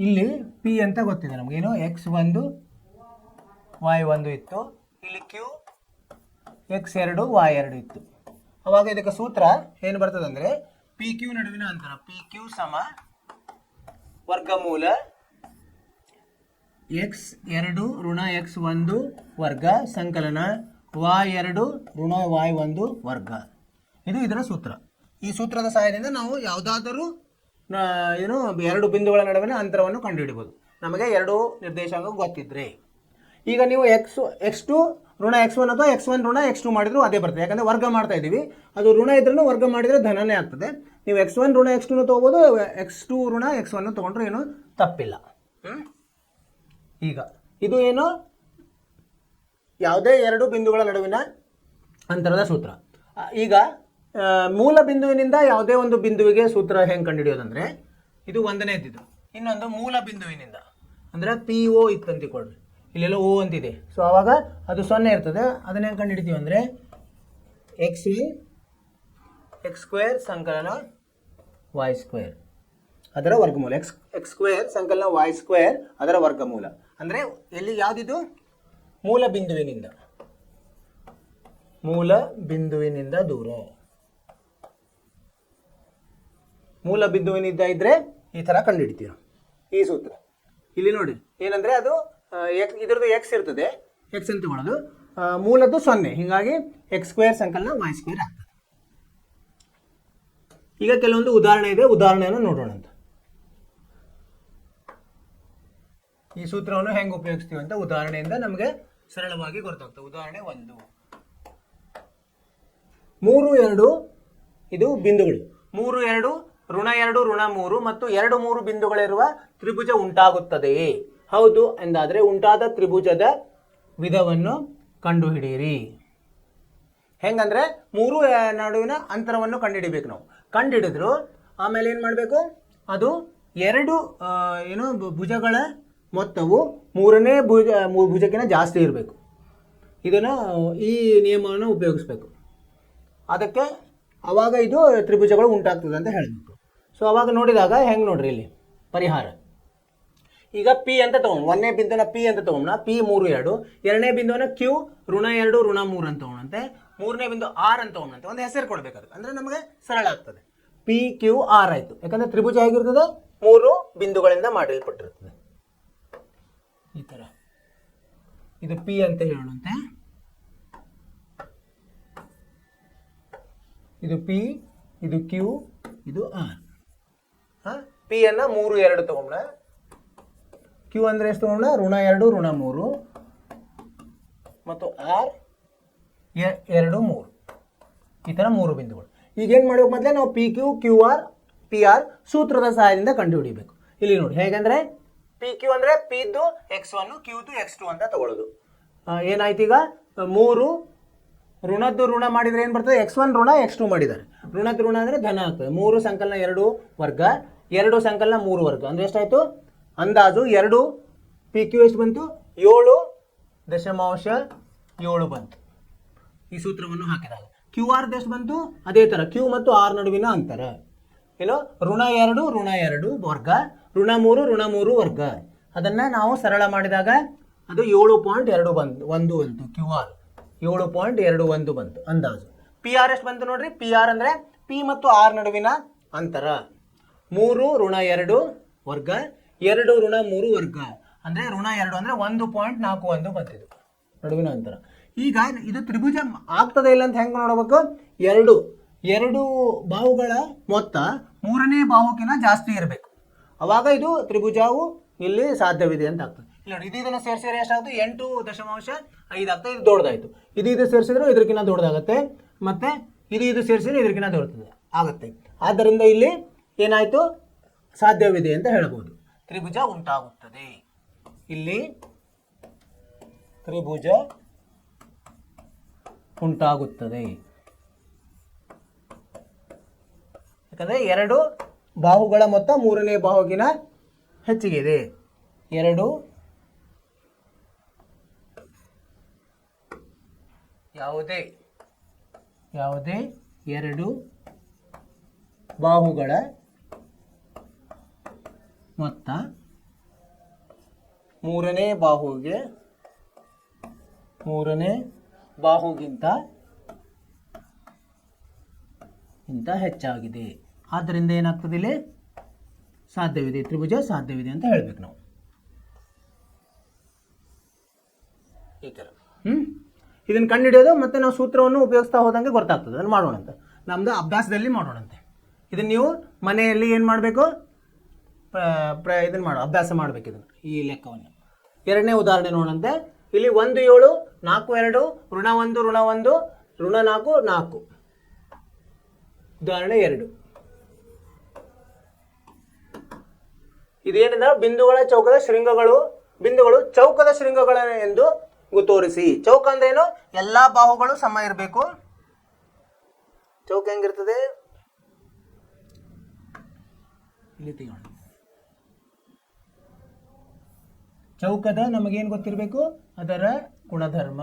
ಇಲ್ಲಿ ಪಿ ಅಂತ ಗೊತ್ತಿದೆ ನಮಗೇನು? x1 y1 ಇತ್ತು, ಇಲ್ಲಿ ಕ್ಯೂ x2 y2 ಇತ್ತು. ಅವಾಗ ಇದಕ್ಕೆ ಸೂತ್ರ ಏನು ಬರ್ತದೆ ಅಂದರೆ ಪಿ ಕ್ಯೂ ನಡುವಿನ ಅಂತರ ಪಿ ಕ್ಯೂ ಸಮ ವರ್ಗಮೂಲ x2 ಋಣ x1 ವರ್ಗ ಸಂಕಲನ y2 ಋಣ y1 ವರ್ಗ. ಇದು ಇದರ ಸೂತ್ರ. ಈ ಸೂತ್ರದ ಸಹಾಯದಿಂದ ನಾವು ಯಾವುದಾದರೂ ಏನು 2 ಬಿಂದುಗಳ ನಡುವಿನ ಅಂತರವನ್ನು ಕಂಡುಹಿಡಿಬೋದು, ನಮಗೆ 2 ನಿರ್ದೇಶಾಂಕ ಗೊತ್ತಿದ್ರೆ. ಈಗ ನೀವು x2 ಋಣ x1 ಅಥವಾ x1 ಋಣ x2 ಮಾಡಿದ್ರು ಅದೇ ಬರ್ತದೆ. ಯಾಕಂದರೆ ವರ್ಗ ಮಾಡ್ತಾ ಇದ್ದೀವಿ, ಅದು ಋಣ ಇದ್ರೂ ವರ್ಗ ಮಾಡಿದರೆ ಧನನೇ ಆಗ್ತದೆ. ನೀವು x1 ಋಣ x2 ತೊಗೋಬೋದು, x2 ಋಣ x1 ತೊಗೊಂಡ್ರೆ ಏನು ತಪ್ಪಿಲ್ಲ. ಈಗ ಇದು ಏನು? ಯಾವುದೇ 2 ಬಿಂದುಗಳ ನಡುವಿನ ಅಂತರದ ಸೂತ್ರ. ಈಗ ಮೂಲ ಬಿಂದುವಿನಿಂದ ಯಾವುದೇ ಒಂದು ಬಿಂದುವಿಗೆ ಸೂತ್ರ ಹೆಂಗೆ ಕಂಡುಹಿಡಿಯೋದಂದರೆ ಇದು ಒಂದನೇ ಇದ್ದಿದ್ದು, ಇನ್ನೊಂದು ಮೂಲ ಬಿಂದುವಿನಿಂದ ಅಂದರೆ ಪಿ ಒ ಇತ್ತಂತಿಕೊಳ್ಳಿ, ಇಲ್ಲೆಲ್ಲ ಓ ಅಂತಿದೆ. ಸೊ ಆವಾಗ ಅದು 0 ಇರ್ತದೆ. ಅದನ್ನ ಹೆಂಗೆ ಕಂಡುಹಿಡಿತೀವಿ ಅಂದರೆ x2 ಸಂಕಲನ y2 ಅದರ ವರ್ಗಮೂಲ. x2 ಸಂಕಲನ y2 ಅದರ ವರ್ಗಮೂಲ ಅಂದರೆ ಎಲ್ಲಿ ಯಾವುದಿದು? ಮೂಲ ಬಿಂದುವಿನಿಂದ ದೂರ. ಮೂಲ ಬಿಂದುವಿನಿಂದ ಇದ್ರೆ ಈ ಥರ ಕಂಡುಹಿಡಿತೀವಿ ಈ ಸೂತ್ರ. ಇಲ್ಲಿ ನೋಡಿ ಏನಂದರೆ ಅದು ಇದರದ್ದು x ಇರ್ತದೆ, x ಅಂತ ತಗೊಳ್ಳೋದು, ಮೂಲದ್ದು 0, ಹೀಗಾಗಿ x2 ಸಂಕಲನ y2 ಆಗ್ತದೆ. ಈಗ ಕೆಲವೊಂದು ಉದಾಹರಣೆ ಇದೆ, ಉದಾಹರಣೆಯನ್ನು ನೋಡೋಣ ಅಂತ. ಈ ಸೂತ್ರವನ್ನು ಹೆಂಗೆ ಉಪಯೋಗಿಸ್ತೀವಿ ಅಂತ ಉದಾಹರಣೆಯಿಂದ ನಮಗೆ ಸರಳವಾಗಿ ಗೊತ್ತಾಗ್ತದೆ. ಉದಾಹರಣೆ 1, 3 2 ಇದು ಬಿಂದುಗಳು. 3 2 ಋಣ 2 ಋಣ 3 ಮತ್ತು 2 3 ಬಿಂದುಗಳಿರುವ ತ್ರಿಭುಜ ಉಂಟಾಗುತ್ತದೆಯೇ? ಹೌದು ಎಂದಾದರೆ ಉಂಟಾದ ತ್ರಿಭುಜದ ವಿಧವನ್ನು ಕಂಡುಹಿಡಿಯಿರಿ. ಹೆಂಗಂದ್ರೆ 3 ನಡುವಿನ ಅಂತರವನ್ನು ಕಂಡುಹಿಡಿಬೇಕು ನಾವು. ಕಂಡುಹಿಡಿದ್ರು ಆಮೇಲೆ ಏನು ಮಾಡಬೇಕು? ಅದು 2 ಏನು ಭುಜಗಳ ಮೊತ್ತವು 3ನೇ ಭುಜಕ್ಕಿಂತ ಜಾಸ್ತಿ ಇರಬೇಕು. ಇದನ್ನು ಈ ನಿಯಮವನ್ನು ಉಪಯೋಗಿಸ್ಬೇಕು. ಅದಕ್ಕೆ ಆವಾಗ ಇದು ತ್ರಿಭುಜಗಳು ಉಂಟಾಗ್ತದೆ ಅಂತ ಹೇಳಬೇಕು. ಸೊ ಆವಾಗ ನೋಡಿದಾಗ ಹೆಂಗೆ ನೋಡ್ರಿ ಇಲ್ಲಿ ಪರಿಹಾರ. ಈಗ ಪಿ ಅಂತ ತಗೊಂಡು ಒಂದನೇ ಬಿಂದುವನ್ನ ಪಿ ಅಂತ ತಗೊಂಡ ಪಿ 3 2, ಎರಡನೇ ಬಿಂದುವನ್ನ ಕ್ಯೂ -2 -3 ಅಂತ ತಗೊಂಡಂತೆ, ಮೂರನೇ ಬಿಂದು ಆರ್ ಅಂತ ತಗೊಂಡಂತೆ ಒಂದು ಹೆಸರು ಕೊಡ್ಬೇಕಾದ್ರೆ ಅಂದ್ರೆ ನಮಗೆ ಸರಳ ಆಗ್ತದೆ. ಪಿ ಕ್ಯೂ ಆರ್ ಆಯ್ತು. ಯಾಕಂದ್ರೆ ತ್ರಿಭುಜ ಹೇಗಿರ್ತದೆ 3 ಬಿಂದುಗಳಿಂದ ಮಾಡಲ್ಪಟ್ಟಿರ್ತದೆ. ಈ ತರ ಇದು ಪಿ ಅಂತ ಹೇಳೋಣಂತೆ. ಇದು ಪಿ, ಇದು ಕ್ಯೂ, ಇದು ಆರ್. ಪಿ ಅನ್ನ 3 2 ತಗೊಂಡ, ಕ್ಯೂ ಅಂದ್ರೆ ಎಷ್ಟು ತಗೊಂಡ -2 -3 ಮತ್ತು ಆರ್ 2 3. ಈ ತರ 3 ಬಿಂದುಗಳು. ಈಗ ಏನ್ ಮಾಡ್ಬೇಕು, ಮೊದಲೇ ನಾವು P Q Q R P R ಸೂತ್ರದ ಸಹಾಯದಿಂದ ಕಂಡುಹಿಡಿಯಬೇಕು. ಇಲ್ಲಿ ನೋಡಿ ಹೇಗಂದ್ರೆ ಪಿ ಕ್ಯೂ ಅಂದ್ರೆ ಪಿದು x1 ಕ್ಯೂದು x2 ಅಂತ ತಗೊಳ್ಳೋದು. ಏನಾಯ್ತು ಈಗ 3 ಋಣದ್ದು ಋಣ ಮಾಡಿದ್ರೆ ಏನ್ ಬರ್ತದೆ, x1 ಋಣ x2 ಮಾಡಿದ್ದಾರೆ. ಋಣದ ಋಣ ಅಂದ್ರೆ ಧನ ಆಗ್ತದೆ. 3 ಸಂಕಲನ 2 ವರ್ಗ, 2 ಸಂಕಲನ 3 ವರ್ಗ ಅಂದ್ರೆ ಎಷ್ಟಾಯ್ತು, ಅಂದಾಜು 2 ಪಿ ಕ್ಯೂ ಎಷ್ಟು ಬಂತು, 7.7 ಬಂತು ಈ ಸೂತ್ರವನ್ನು ಹಾಕಿದಾಗ. ಕ್ಯೂ ಆರ್ ಎಷ್ಟು ಬಂತು, ಅದೇ ತರ ಕ್ಯೂ ಮತ್ತು ಆರ್ ನಡುವಿನ ಅಂತರ ಏನು, -2 -2 ವರ್ಗ, -3 ವರ್ಗ. ಅದನ್ನ ನಾವು ಸರಳ ಮಾಡಿದಾಗ ಅದು 7.2 ಬಂತು ಕ್ಯೂ ಆರ್ 7.21 ಬಂತು ಅಂದಾಜು. ಪಿ ಆರ್ ಎಷ್ಟು ಬಂತು ನೋಡ್ರಿ, ಪಿ ಆರ್ ಅಂದ್ರೆ ಪಿ ಮತ್ತು ಆರ್ ನಡುವಿನ ಅಂತರ 3 -2 ವರ್ಗ, 2 -3 ವರ್ಗ ಅಂದ್ರೆ -2 ಅಂದ್ರೆ 1.41 ಬಂತಿದ್ದು ನಡುವಿನ ಅಂತರ. ಈಗ ಇದು ತ್ರಿಭುಜ ಆಗ್ತದೆ ಇಲ್ಲ ಅಂತ ಹೆಂಗೆ ನೋಡಬೇಕು, ಎರಡು ಬಾಹುಗಳ ಮೊತ್ತ ಮೂರನೇ ಬಾಹುಕಿನ ಜಾಸ್ತಿ ಇರಬೇಕು, ಅವಾಗ ಇದು ತ್ರಿಭುಜವು ಇಲ್ಲಿ ಸಾಧ್ಯವಿದೆ ಅಂತ ಆಗ್ತದೆ. ಇಲ್ಲ ನೋಡಿ, ಇದನ್ನು ಸೇರಿಸಿದ್ರೆ ಎಷ್ಟಾಗುತ್ತೆ, 8.5 ಆಗ್ತದೆ. ಇದು ದೊಡ್ಡದಾಯ್ತು. ಇದು ಸೇರಿಸಿದ್ರೆ ಇದಕ್ಕಿಂತ ದೊಡ್ಡದಾಗತ್ತೆ, ಮತ್ತೆ ಇದು ಸೇರಿಸಿದ್ರೆ ಇದಕ್ಕಿಂತ ದೊಡ್ಡದು ಆಗುತ್ತೆ. ಆದ್ದರಿಂದ ಇಲ್ಲಿ ಏನಾಯ್ತು, ಸಾಧ್ಯವಿದೆ ಅಂತ ಹೇಳಬಹುದು, ತ್ರಿಭುಜ ಉಂಟಾಗುತ್ತದೆ. ಇಲ್ಲಿ ತ್ರಿಭುಜ ಉಂಟಾಗುತ್ತದೆ. ಯಾಕಂದ್ರೆ 2 ಬಾಹುಗಳ ಮೊತ್ತ ಮೂರನೇ ಬಾಹುಗಿನ ಹೆಚ್ಚಿಗೆ ಇದೆ. ಯಾವುದೇ 2 ಬಾಹುಗಳ ಮೊತ್ತ ಮೂರನೇ ಬಾಹುಗಿಂತ ಹೆಚ್ಚಾಗಿದೆ. ಆದ್ದರಿಂದ ಏನಾಗ್ತದೆ, ಇಲ್ಲಿ ಸಾಧ್ಯವಿದೆ, ತ್ರಿಭುಜ ಸಾಧ್ಯವಿದೆ ಅಂತ ಹೇಳ್ಬೇಕು ನಾವು. ಈ ತರ ಇದನ್ನ ಕಂಡುಹಿಡಿಯೋದು ಮತ್ತೆ ನಾವು ಸೂತ್ರವನ್ನು ಉಪಯೋಗಿಸ್ತಾ ಹೋದಂಗೆ ಗೊತ್ತಾಗ್ತದೆ. ಅದನ್ನು ಮಾಡೋಣಂತೆ, ನಮ್ದು ಅಭ್ಯಾಸದಲ್ಲಿ ಮಾಡೋಣಂತೆ. ಇದನ್ನ ನೀವು ಮನೆಯಲ್ಲಿ ಏನು ಮಾಡಬೇಕು, ಅಭ್ಯಾಸ ಮಾಡ್ಬೇಕು ಇದನ್ನು, ಈ ಲೆಕ್ಕವನ್ನು. ಎರಡನೇ ಉದಾಹರಣೆ ನೋಡಂತೆ. ಇಲ್ಲಿ 1 7 4 2 -1 -1 -4 4. ಉದಾಹರಣೆ 2. ಇದೇನಿದೆ, ಬಿಂದುಗಳು ಚೌಕದ ಶೃಂಗಗಳ ಎಂದು ತೋರಿಸಿ. ಚೌಕ ಅಂದ್ರೆ ಏನು, ಎಲ್ಲಾ ಬಾಹುಗಳು ಸಮ ಇರಬೇಕು. ಚೌಕ ಹೆಂಗಿರ್ತದೆ, ಇಲ್ಲಿ ತೆಗೋಣ. ಚೌಕದ ನಮಗೇನು ಗೊತ್ತಿರಬೇಕು, ಅದರ ಗುಣಧರ್ಮ.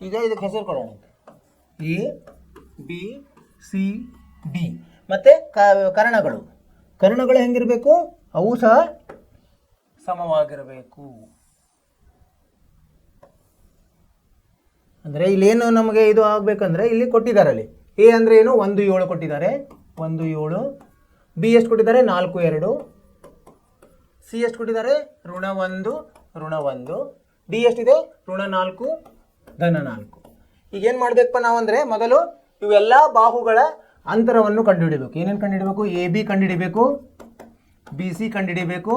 ಈಗ ಇದಕ್ಕೆ ಹೆಸರು ಕೊಡೋಣ, ಎ ಬಿ ಸಿ ಡಿ. ಮತ್ತೆ ಕರ್ಣಗಳು ಹೆಂಗಿರಬೇಕು, ಅವು ಸಹ ಸಮವಾಗಿರಬೇಕು. ಅಂದ್ರೆ ಇಲ್ಲೇನು ನಮಗೆ ಇದು ಆಗ್ಬೇಕಂದ್ರೆ ಇಲ್ಲಿ ಕೊಟ್ಟಿದ್ದಾರೆ, ಅಲ್ಲಿ ಎ ಅಂದ್ರೆ ಏನು, 1 7 ಕೊಟ್ಟಿದ್ದಾರೆ, 1 7. ಬಿ ಎಷ್ಟು ಕೊಟ್ಟಿದ್ದಾರೆ, 4 2. ಸಿ ಎಷ್ಟು ಕೊಟ್ಟಿದ್ದಾರೆ, -1 -1. ಡಿ ಎಷ್ಟಿದೆ, -4 -4. ಈಗ ಏನು ಮಾಡ್ಬೇಕಪ್ಪ ನಾವು ಅಂದ್ರೆ, ಮೊದಲು ಇವೆಲ್ಲ ಬಾಹುಗಳ ಅಂತರವನ್ನು ಕಂಡುಹಿಡಿಬೇಕು. ಏನೇನು ಕಂಡುಹಿಡಬೇಕು, ಎ ಬಿ ಕಂಡುಹಿಡಿಬೇಕು, ಬಿ ಸಿ ಕಂಡುಹಿಡಿಬೇಕು,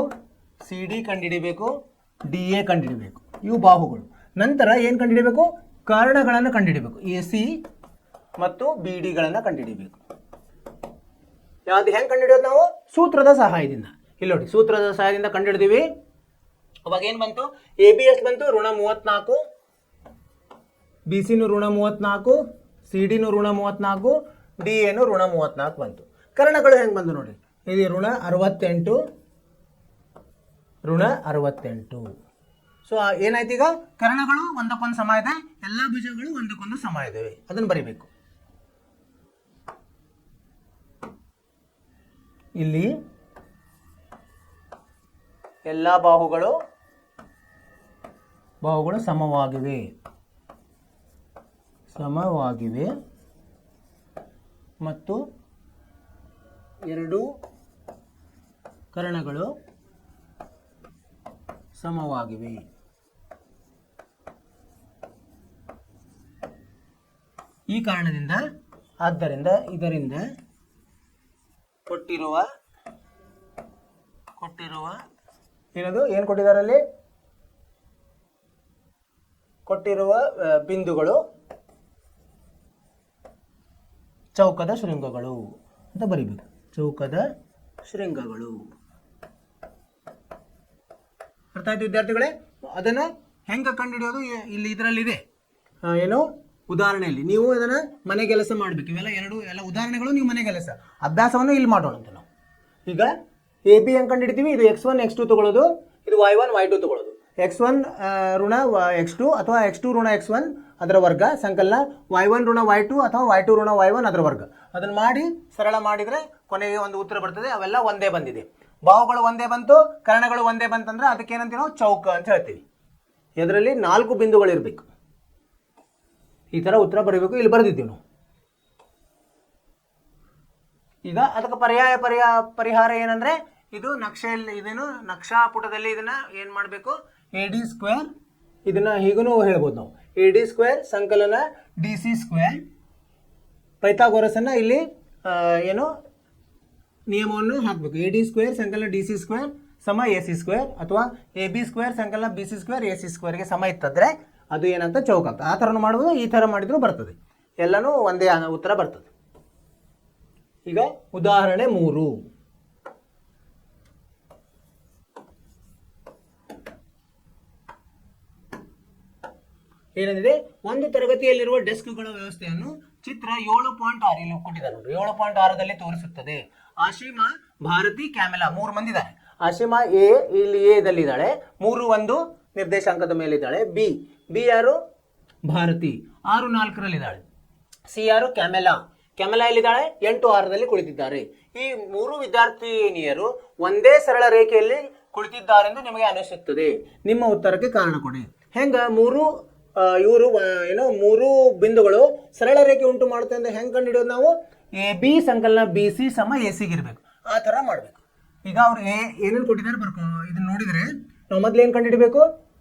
ಸಿ ಡಿ ಕಂಡುಹಿಡಿಬೇಕು, ಡಿ ಎ ಕಂಡುಹಿಡಿಬೇಕು. ಇವು ಬಾಹುಗಳು. ನಂತರ ಏನು ಕಂಡುಹಿಡಿಬೇಕು, ಕರ್ಣಗಳನ್ನು ಕಂಡುಹಿಡಿಬೇಕು. ಎ ಸಿ ಮತ್ತು ಬಿ ಡಿಗಳನ್ನು ಕಂಡುಹಿಡಿಬೇಕು. ಯಾವ್ದು ಹೆಂಗೆ ಕಂಡುಹಿಡಿಯೋದು ನಾವು, ಸೂತ್ರದ ಸಹಾಯದಿಂದ. ಇಲ್ಲಿ ನೋಡಿ, ಸೂತ್ರದ ಸಹಾಯದಿಂದ ಕಂಡುಹಿಡಿದೀವಿ. ಅವಾಗ ಏನು ಬಂತು, ಎ ಬಿ ಎಷ್ಟು ಬಂತು, -34, ಬಿ ಸಿನು -34, ಸಿ ಡಿನು -34, ಡಿ ಎನು -34 ಬಂತು. ಕರ್ಣಗಳು ಹೆಂಗೆ ಬಂದು ನೋಡಿ, ಇದು -68, -68. ಸೊ ಏನಾಯ್ತು, ಈಗ ಕರ್ಣಗಳು ಒಂದಕ್ಕೊಂದು ಸಮ ಇದೆ, ಎಲ್ಲ ಭುಜಗಳು ಒಂದಕ್ಕೊಂದು ಸಮ ಇದಾವೆ. ಅದನ್ನು ಬರಿಬೇಕು. ಇಲ್ಲಿ ಎಲ್ಲ ಬಾಹುಗಳು ಸಮವಾಗಿವೆ ಮತ್ತು ಎರಡು ಕರ್ಣಗಳು ಸಮವಾಗಿವೆ. ಈ ಕಾರಣದಿಂದ ಇದರಿಂದ ಕೊಟ್ಟಿರುವ ಏನದು ಏನು ಕೊಟ್ಟಿದ್ದಾರೆ ಅಲ್ಲಿ, ಕೊಟ್ಟಿರುವ ಬಿಂದುಗಳು ಚೌಕದ ಶೃಂಗಗಳು ಅಂತ ಬರೀಬೇಕು. ಚೌಕದ ಶೃಂಗಗಳು. ಅರ್ಥ ಆಯ್ತು ವಿದ್ಯಾರ್ಥಿಗಳೇ? ಅದನ್ನ ಹೆಂಗೆ ಕಂಡುಹಿಡಿಯೋದು ಇಲ್ಲಿ ಇದರಲ್ಲಿದೆ. ಏನು ಉದಾಹರಣೆಯಲ್ಲಿ ನೀವು ಇದನ್ನ ಮನೆ ಕೆಲಸ ಮಾಡಬೇಕು. ಎಲ್ಲ ಉದಾಹರಣೆಗಳು ನೀವು ಮನೆ ಕೆಲಸ ಅಭ್ಯಾಸವನ್ನು ಇಲ್ಲಿ ಮಾಡೋಣ ಅಂತ ನಾವು. ಈಗ ಎ ಬಿ ಹೆಂಗೆ ಕಂಡುಹಿಡಿತೀವಿ? ಇದು x1 x2 ತಗೊಳ್ಳೋದು, ಇದು y1 y2 ತಗೊಳ್ಳೋದು. x1 ಋಣ x2 ಅಥವಾ x2 ಋಣ x1 ಅದರ ವರ್ಗ ಸಂಕಲನ, y1 ಋಣ y2 ಅಥವಾ y2 ಋಣ y1 ಅದರ ವರ್ಗ. ಅದನ್ನು ಮಾಡಿ ಸರಳ ಮಾಡಿದರೆ ಕೊನೆಗೆ ಒಂದು ಉತ್ತರ ಬರ್ತದೆ. ಅವೆಲ್ಲ ಒಂದೇ ಬಂದಿದೆ. ಬಾಹುಗಳು ಒಂದೇ ಬಂತು, ಕರ್ಣಗಳು ಒಂದೇ ಬಂತಂದ್ರೆ ಅದಕ್ಕೆ ಏನಂತೀವಿ ನಾವು? ಚೌಕ ಅಂತ ಹೇಳ್ತೀವಿ. ಇದರಲ್ಲಿ 4 ಬಿಂದುಗಳು ಇರಬೇಕು. ಈ ಥರ ಉತ್ತರ ಬರೀಬೇಕು. ಇಲ್ಲಿ ಬರೆದಿದ್ದೀವಿ ನಾವು. ಈಗ ಅದಕ್ಕೆ ಪರಿಹಾರ ಏನಂದ್ರೆ, ಇದು ನಕ್ಷೆಯಲ್ಲಿ ಇದೇನು ನಕ್ಷಾಪುಟದಲ್ಲಿ ಇದನ್ನ ಏನು ಮಾಡಬೇಕು? AD² ಇದನ್ನ ಹೀಗೂ ಹೇಳ್ಬೋದು ನಾವು. AD² ಸಂಕಲನ DC². ಪೈಥಾಗೋರಸನ್ನ ಇಲ್ಲಿ ಏನು ನಿಯಮವನ್ನು ಹಾಕಬೇಕು. AD² ಸಂಕಲನ DC² ಸಮ AC² ಅಥವಾ AB² ಸಂಕಲನ BC² AC²ಗೆ ಸಮ ಇತ್ತಂದ್ರೆ ಅದು ಏನಂತ ಚೌಕ ಆಗ್ತದೆ. ಆ ಥರನೂ ಮಾಡ್ಬೋದು, ಈ ಥರ ಮಾಡಿದ್ರು ಬರ್ತದೆ. ಎಲ್ಲನೂ ಒಂದೇ ಉತ್ತರ ಬರ್ತದೆ. ಈಗ ಉದಾಹರಣೆ 3. ಏನಂದ್ರೆ, ಒಂದು ತರಗತಿಯಲ್ಲಿರುವ ಡೆಸ್ಕ್ಗಳ ವ್ಯವಸ್ಥೆಯನ್ನು ಚಿತ್ರ 7.6 ಇಲ್ಲಿ ಕೊಟ್ಟಿದ್ದಾರೆ ನೋಡಿ. 7.6ದಲ್ಲಿ ತೋರಿಸುತ್ತದೆ. ಆಶೀಮಾ, ಭಾರತಿ, ಕ್ಯಾಮೆಲಾ 3 ಮಂದಿ ಇದ್ದಾರೆ. ಆಶೀಮಾ ಇಲ್ಲಿ ಎ ದಲ್ಲಿದ್ದಾಳೆ, 3-1 ನಿರ್ದೇಶಾಂಕದ ಮೇಲೆ ಇದ್ದಾಳೆ. ಬಿ ಯಾರು? ಭಾರತಿ 6-4ರಲ್ಲಿದ್ದಾಳೆ. ಸಿ ಯಾರು? ಕ್ಯಾಮೆಲಾ ಎಲ್ಲಿದ್ದಾಳೆ? 8-6ದಲ್ಲಿ ಕುಳಿತಿದ್ದಾರೆ. ಈ 3 ವಿದ್ಯಾರ್ಥಿನಿಯರು ಒಂದೇ ಸರಳ ರೇಖೆಯಲ್ಲಿ ಕುಳಿತಿದ್ದಾರೆಂದು ನಿಮಗೆ ಅನಿಸುತ್ತದೆ. ನಿಮ್ಮ ಉತ್ತರಕ್ಕೆ ಕಾರಣ ಕೊಡಿ. ಹೆಂಗ ಇವರು ಏನೋ 3 ಬಿಂದುಗಳು ಸರಳ ರೇಖೆ ಉಂಟು ಮಾಡುತ್ತೆ ಅಂತ ಹೆಂಗೆ ಕಂಡು ಹಿಡಿಯೋದು ನಾವು? AB ಸಂಕಲನ BC ಸಮ ACಗೆ ಇರಬೇಕು. ಆ ಥರ ಮಾಡಬೇಕು. ಈಗ ಅವ್ರು ಏನೇನು ಕೊಟ್ಟಿದ್ದಾರೆ ಇದನ್ನ ನೋಡಿದರೆ ನಾವು ಮೊದಲು ಏನು ಕಂಡುಹಿಡಬೇಕು?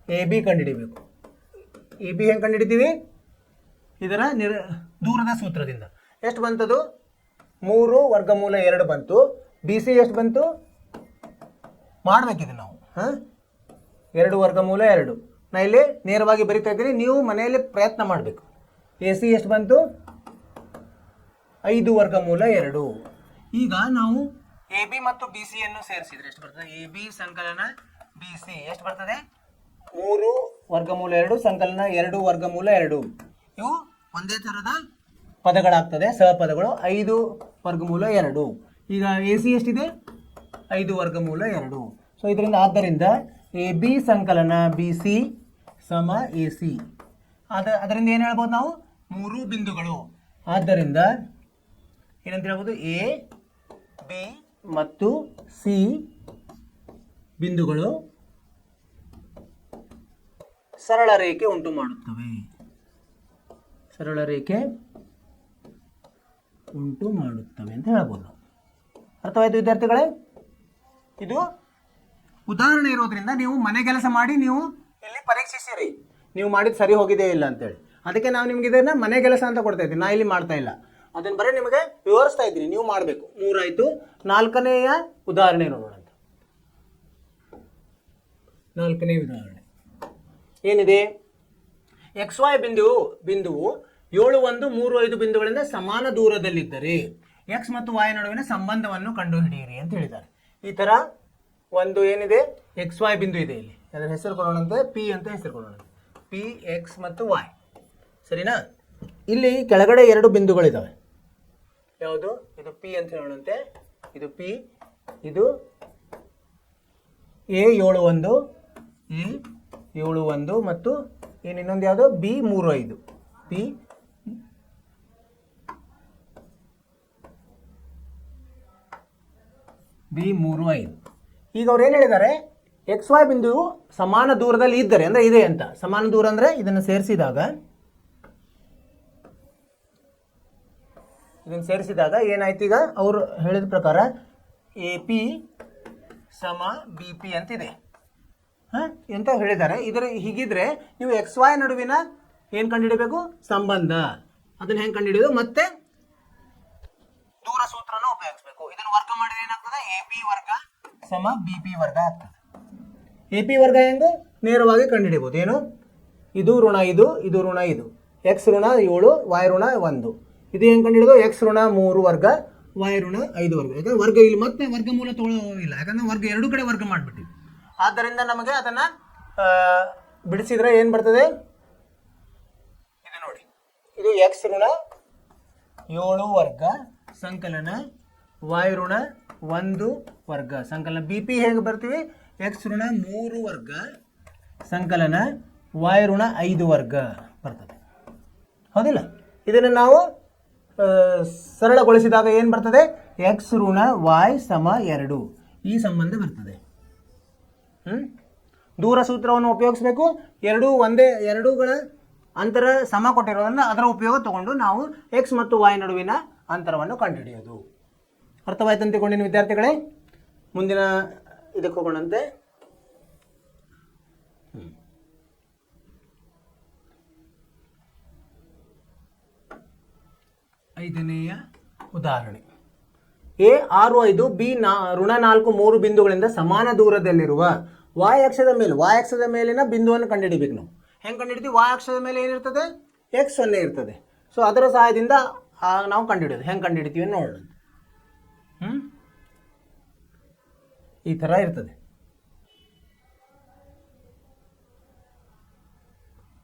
AB ಕಂಡುಹಿಡಿಬೇಕು. AB ಹೆಂಗೆ ಕಂಡುಹಿಡಿತೀವಿ? ಇದರ ದೂರದ ಸೂತ್ರದಿಂದ. ಎಷ್ಟು ಬಂತದು? 3√2 ಬಂತು. BC ಎಷ್ಟು ಬಂತು? ಮಾಡ್ಬೇಕಿದೆ ನಾವು 2√2. ನಾ ಇಲ್ಲಿ ನೇರವಾಗಿ ಬರಿತಾ ಇದ್ದೀನಿ, ನೀವು ಮನೆಯಲ್ಲಿ ಪ್ರಯತ್ನ ಮಾಡಬೇಕು. AC ಎಷ್ಟು ಬಂತು? 5√2. ಈಗ ನಾವು AB ಮತ್ತು BC ಯನ್ನು ಸೇರಿಸಿದ್ರೆ ಎಷ್ಟು ಬರ್ತದೆ? AB ಸಂಕಲನ BC ಎಷ್ಟು ಬರ್ತದೆ? 3√2 ಸಂಕಲನ 2√2. ಇವು ಒಂದೇ ಥರದ ಪದಗಳಾಗ್ತದೆ, ಸಹಪದಗಳು. 5√2. ಈಗ AC ಎಷ್ಟಿದೆ? 5√2. ಸೊ ಆದ್ದರಿಂದ AB ಸಂಕಲನ BC ಸಮ AC. ಅದರಿಂದ ಏನು ಹೇಳ್ಬೋದು ನಾವು? 3 ಬಿಂದುಗಳು. ಆದ್ದರಿಂದ ಏನಂತ ಹೇಳ್ಬೋದು? A, B ಮತ್ತು C ಬಿಂದುಗಳು ಸರಳ ರೇಖೆ ಉಂಟು ಮಾಡುತ್ತವೆ. ಅಂತ ಹೇಳ್ಬೋದು ನಾವು. ಅರ್ಥವಾಯ್ತು ವಿದ್ಯಾರ್ಥಿಗಳೇ? ಇದು ಉದಾಹರಣೆ ಇರೋದ್ರಿಂದ ನೀವು ಮನೆ ಕೆಲಸ ಮಾಡಿ ನೀವು ಇಲ್ಲಿ ಪರೀಕ್ಷಿಸಿರಿ, ನೀವು ಮಾಡಿದ ಸರಿ ಹೋಗಿದೆ ಇಲ್ಲ ಅಂತೇಳಿ. ಅದಕ್ಕೆ ನಾವು ನಿಮ್ಗೆ ಇದನ್ನ ಮನೆ ಕೆಲಸ ಅಂತ ಕೊಡ್ತಾ ಇದ್ದೀನಿ. ನಾ ಇಲ್ಲಿ ಮಾಡ್ತಾ ಇಲ್ಲ, ಅದನ್ನ ಬರೀ ನಿಮಗೆ ವಿವರಿಸ್ತಾ ಇದ್ದೀನಿ. ನೀವು ಮಾಡಬೇಕು. 3 ಆಯ್ತು. 4ನೆಯ ಉದಾಹರಣೆ ನೋಡೋಣ. 4ನೇ ಉದಾಹರಣೆ ಏನಿದೆ? XY ಬಿಂದುವು 7, 1, 3, 5 ಬಿಂದುಗಳಿಂದ ಸಮಾನ ದೂರದಲ್ಲಿದ್ದರೆ X ಮತ್ತು Y ನಡುವಿನ ಸಂಬಂಧವನ್ನು ಕಂಡುಹಿಡಿಯಿರಿ ಅಂತ ಹೇಳಿದ್ದಾರೆ. ಈ ತರ ಒಂದು ಏನಿದೆ? XY ಬಿಂದು ಇದೆ. ಇಲ್ಲಿ ಅದರ ಹೆಸರು ಕೊಡೋಣಂತೆ P ಅಂತ ಹೆಸರು ಕೊಡೋಣ. P, X ಮತ್ತು Y. ಸರಿನಾ? ಇಲ್ಲಿ ಕೆಳಗಡೆ 2 ಬಿಂದುಗಳಿದ್ದಾವೆ. ಯಾವುದು? ಇದು P ಅಂತ ಹೇಳೋಣಂತೆ. ಇದು P, ಇದು A71 ಮತ್ತು ಇನ್ನೊಂದು ಯಾವುದು? B35. B35. ಈಗ ಅವ್ರು ಏನು ಹೇಳಿದ್ದಾರೆ? ಎಕ್ಸ್ ವೈ ಬಿಂದುವು ಸಮಾನ ದೂರದಲ್ಲಿ ಇದ್ದರೆ ಅಂದರೆ ಇದೆ ಅಂತ. ಸಮಾನ ದೂರ ಅಂದರೆ ಇದನ್ನು ಸೇರಿಸಿದಾಗ ಏನಾಯ್ತು, ಈಗ ಅವರು ಹೇಳಿದ ಪ್ರಕಾರ ಎ ಪಿ ಸಮ ಬಿ ಪಿ ಅಂತಿದೆ ಅಂತ ಹೇಳಿದ್ದಾರೆ. ಇದರ ಹೀಗಿದ್ರೆ ನೀವು ಎಕ್ಸ್ ವೈ ನಡುವಿನ ಏನು ಕಂಡುಹಿಡಬೇಕು, ಸಂಬಂಧ. ಅದನ್ನು ಹೆಂಗೆ ಕಂಡುಹಿಡಿಯೋದು, ಮತ್ತೆ ದೂರ ಸೂತ್ರನ ಉಪಯೋಗಿಸಬೇಕು. ಇದನ್ನು ವರ್ಗ ಮಾಡಿದ್ರೆ ಏನಾಗ್ತದೆ, ಎ ಪಿ ವರ್ಗ ಸಮ ಬಿ ಪಿ ವರ್ಗ ಆಗ್ತದೆ. ಎ ಪಿ ವರ್ಗ ಹೆಂಗು ನೇರವಾಗಿ ಕಂಡುಹಿಡಿಯಬಹುದು. ಏನು, ಇದು ಋಣ ಇದು, ಇದು ಋಣ ಇದು, ಎಕ್ಸ್ ಋಣ 7 ವೈ ಋಣ 1. ಇದು ಹೆಂಗೆ ಕಂಡುಹಿಡಿದು, ಎಕ್ಸ್ ಋಣ 3 ವರ್ಗ ವೈ ಋಣ 5 ವರ್ಗ. ಯಾಕಂದ್ರೆ ವರ್ಗ ಇಲ್ಲಿ ಮತ್ತೆ ವರ್ಗಮೂಲ ಇಲ್ಲ, ಯಾಕಂದ್ರೆ ವರ್ಗ ಎರಡೂ ಕಡೆ ವರ್ಗ ಮಾಡಿಬಿಟ್ಟಿವಿ. ಆದ್ದರಿಂದ ನಮಗೆ ಅದನ್ನು ಬಿಡಿಸಿದ್ರೆ ಏನು ಬರ್ತದೆ, ಇದು ನೋಡಿ, ಇದು ಎಕ್ಸ್ ಋಣ 7 ವರ್ಗ ಸಂಕಲನ ವೈ ಋಣ 1 ವರ್ಗ ಸಂಕಲನ. ಬಿ ಪಿ ಹೇಗೆ ಬರ್ತೀವಿ, ಎಕ್ಸ್ ಋಣ 3 ವರ್ಗ ಸಂಕಲನ ವೈ ಋಣ 5 ವರ್ಗ ಬರ್ತದೆ, ಹೌದಿಲ್ಲ. ಇದನ್ನು ನಾವು ಸರಳಗೊಳಿಸಿದಾಗ ಏನು ಬರ್ತದೆ, ಎಕ್ಸ್ ಋಣ ವೈ ಸಮ 2 ಈ ಸಂಬಂಧ ಬರ್ತದೆ. ದೂರ ಸೂತ್ರವನ್ನು ಉಪಯೋಗಿಸಬೇಕು. ಎರಡೂಗಳ ಅಂತರ ಸಮ ಕೊಟ್ಟಿರೋದನ್ನು ಅದರ ಉಪಯೋಗ ತಗೊಂಡು ನಾವು ಎಕ್ಸ್ ಮತ್ತು ವೈ ನಡುವಿನ ಅಂತರವನ್ನು ಕಂಡುಹಿಡಿಯೋದು. ಅರ್ಥವಾಯ್ತು ಅಂತಿಕೊಂಡಿನ ವಿದ್ಯಾರ್ಥಿಗಳೇ, ಮುಂದಿನ ಇದಕ್ಕೆ ಹೋಗೋಣಂತೆ. 5ನೆಯ ಉದಾಹರಣೆ. ಎ 6 5 ಬಿ ಋಣ 4 3 ಬಿಂದುಗಳಿಂದ ಸಮಾನ ದೂರದಲ್ಲಿರುವ ವಾಯ್ ಅಕ್ಷದ ಮೇಲಿನ ಬಿಂದುವನ್ನು ಕಂಡುಹಿಡಿಬೇಕು. ನಾವು ಹೆಂಗೆ ಕಂಡುಹಿಡಿತೀವಿ, ವಾಯ್ ಅಕ್ಷದ ಮೇಲೆ ಏನಿರ್ತದೆ, ಎಕ್ಸ್ 0 ಇರ್ತದೆ. ಸೊ ಅದರ ಸಹಾಯದಿಂದ ನಾವು ಕಂಡುಹಿಡಿಯೋದು. ಹೆಂಗೆ ಕಂಡುಹಿಡಿತೀವಿ ನೋಡೋಣ. ಈ ಥರ ಇರ್ತದೆ.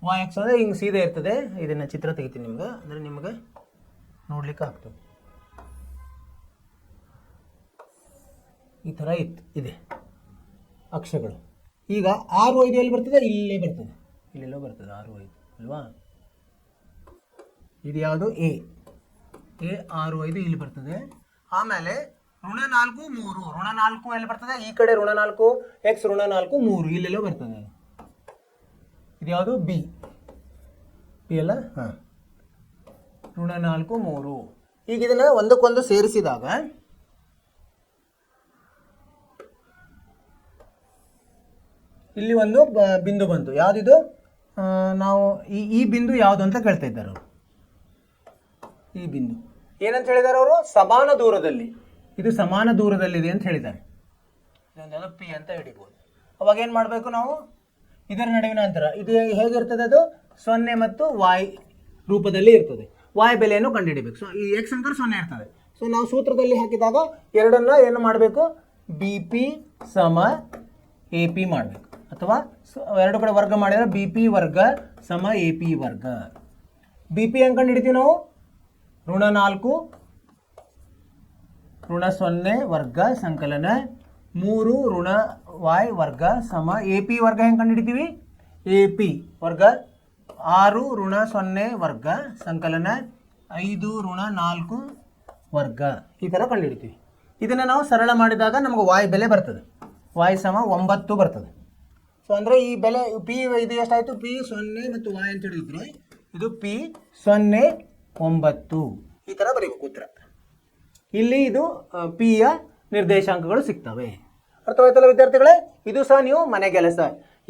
ವಾಯ್ ಅಕ್ಷ ಅಂದರೆ ಹಿಂಗೆ ಸೀದಾ ಇರ್ತದೆ. ಇದನ್ನು ಚಿತ್ರ ತೆಗಿತೀನಿ ನಿಮ್ಗೆ, ಅಂದರೆ ನಿಮ್ಗೆ ನೋಡ್ಲಿಕ್ಕೆ ಆಗ್ತದೆ. ಈ ಥರ ಇದೆ ಅಕ್ಷಗಳು. ಈಗ 6 5 ಎಲ್ಲಿ ಬರ್ತದೆ, ಇಲ್ಲೇ ಬರ್ತದೆ, ಇಲ್ಲೆಲ್ಲೋ ಬರ್ತದೆ 6 5 ಅಲ್ವಾ. ಇದು ಯಾವುದು, ಎ 6 5 ಇಲ್ಲಿ ಬರ್ತದೆ. ಆಮೇಲೆ ಋಣ 4 3 ಋಣ 4 ಎಲ್ಲಿ ಬರ್ತದೆ, ಈ ಕಡೆ ಋಣ 4 ಎಕ್ಸ್ ಋಣ 4 3 ಇಲ್ಲೆಲ್ಲೋ ಬರ್ತದೆ. ಇದು ಯಾವುದು, ಬಿ ಅಲ್ಲ. ಹಾಂ, ಋಣ 4 3. ಈಗ ಇದನ್ನು ಒಂದಕ್ಕೊಂದು ಸೇರಿಸಿದಾಗ ಇಲ್ಲಿ ಒಂದು ಬಿಂದು ಬಂತು. ಯಾವುದಿದು, ನಾವು ಈ ಬಿಂದು ಯಾವುದು ಅಂತ ಕೇಳ್ತಾ ಇದ್ದಾರೆ ಅವರು. ಈ ಬಿಂದು ಏನಂತ ಹೇಳಿದ್ದಾರೆ ಅವರು, ಸಮಾನ ದೂರದಲ್ಲಿ, ಇದು ಸಮಾನ ದೂರದಲ್ಲಿದೆ ಅಂತ ಹೇಳಿದ್ದಾರೆ. ಇದೊಂದು ಪಿ ಅಂತ ಹಿಡಿಬೋದು. ಅವಾಗ ಏನು ಮಾಡಬೇಕು ನಾವು, ಇದರ ನಡುವಿನ ಅಂತರ ಇದು ಹೇಗಿರ್ತದೆ, ಅದು 0 ಮತ್ತು ವಾಯ್ ರೂಪದಲ್ಲಿ ಇರ್ತದೆ. ವಾಯ್ ಬೆಲೆಯನ್ನು ಕಂಡುಹಿಡಿಬೇಕು. ಸೊ ಈ ಎಕ್ಸ್ ಅಂಕರ್ 0 ಇರ್ತದೆ. ಸೊ ನಾವು ಸೂತ್ರದಲ್ಲಿ ಹಾಕಿದಾಗ ಎರಡನ್ನ ಏನು ಮಾಡಬೇಕು, ಬಿ ಪಿ ಸಮ ಎ ಪಿ ಮಾಡಬೇಕು. ಅಥವಾ ಎರಡು ಕಡೆ ವರ್ಗ ಮಾಡಿದರೆ ಬಿ ಪಿ ವರ್ಗ ಸಮ ಎ ಪಿ ವರ್ಗ. ಬಿ ಪಿ ಹೆಂಗೆ ಕಂಡುಹಿಡಿತೀವಿ ನಾವು, ಋಣ 4 ಋಣ 0 ವರ್ಗ ಸಂಕಲನ 3 ಋಣ ವಾಯ್ ವರ್ಗ ಸಮ ಎ ಪಿ ವರ್ಗ. ಹೆಂಗೆ ಕಂಡುಹಿಡಿತೀವಿ, ಎ ಪಿ ವರ್ಗ 6 ಋಣ 0 ವರ್ಗ ಸಂಕಲನ 5 ಋಣ 4 ವರ್ಗ. ಈ ಥರ ಕಂಡುಹಿಡಿತೀವಿ. ಇದನ್ನು ನಾವು ಸರಳ ಮಾಡಿದಾಗ ನಮಗೆ ವಾಯ್ ಬೆಲೆ ಬರ್ತದೆ. ವಾಯ್ ಸಮ 9 ಬರ್ತದೆ. ಸೊ ಅಂದರೆ ಈ ಬೆಲೆ ಪಿ ಇದು ಎಷ್ಟಾಯಿತು, ಪಿ 0 ಮತ್ತು ವಾಯ್ ಅಂತ ಹೇಳಿದ್ರೆ ಇದು ಪಿ 0 9 ಈ ಥರ ಬರೀಬೇಕು ಉತ್ತರ. ಇಲ್ಲಿ ಇದು ಪಿಯ ನಿರ್ದೇಶಾಂಕಗಳು ಸಿಗ್ತವೆ. ಅರ್ಥವಾಯ್ತಲ್ಲ ವಿದ್ಯಾರ್ಥಿಗಳೇ. ಇದು ಸಹ ನೀವು ಮನೆ ಕೆಲಸ,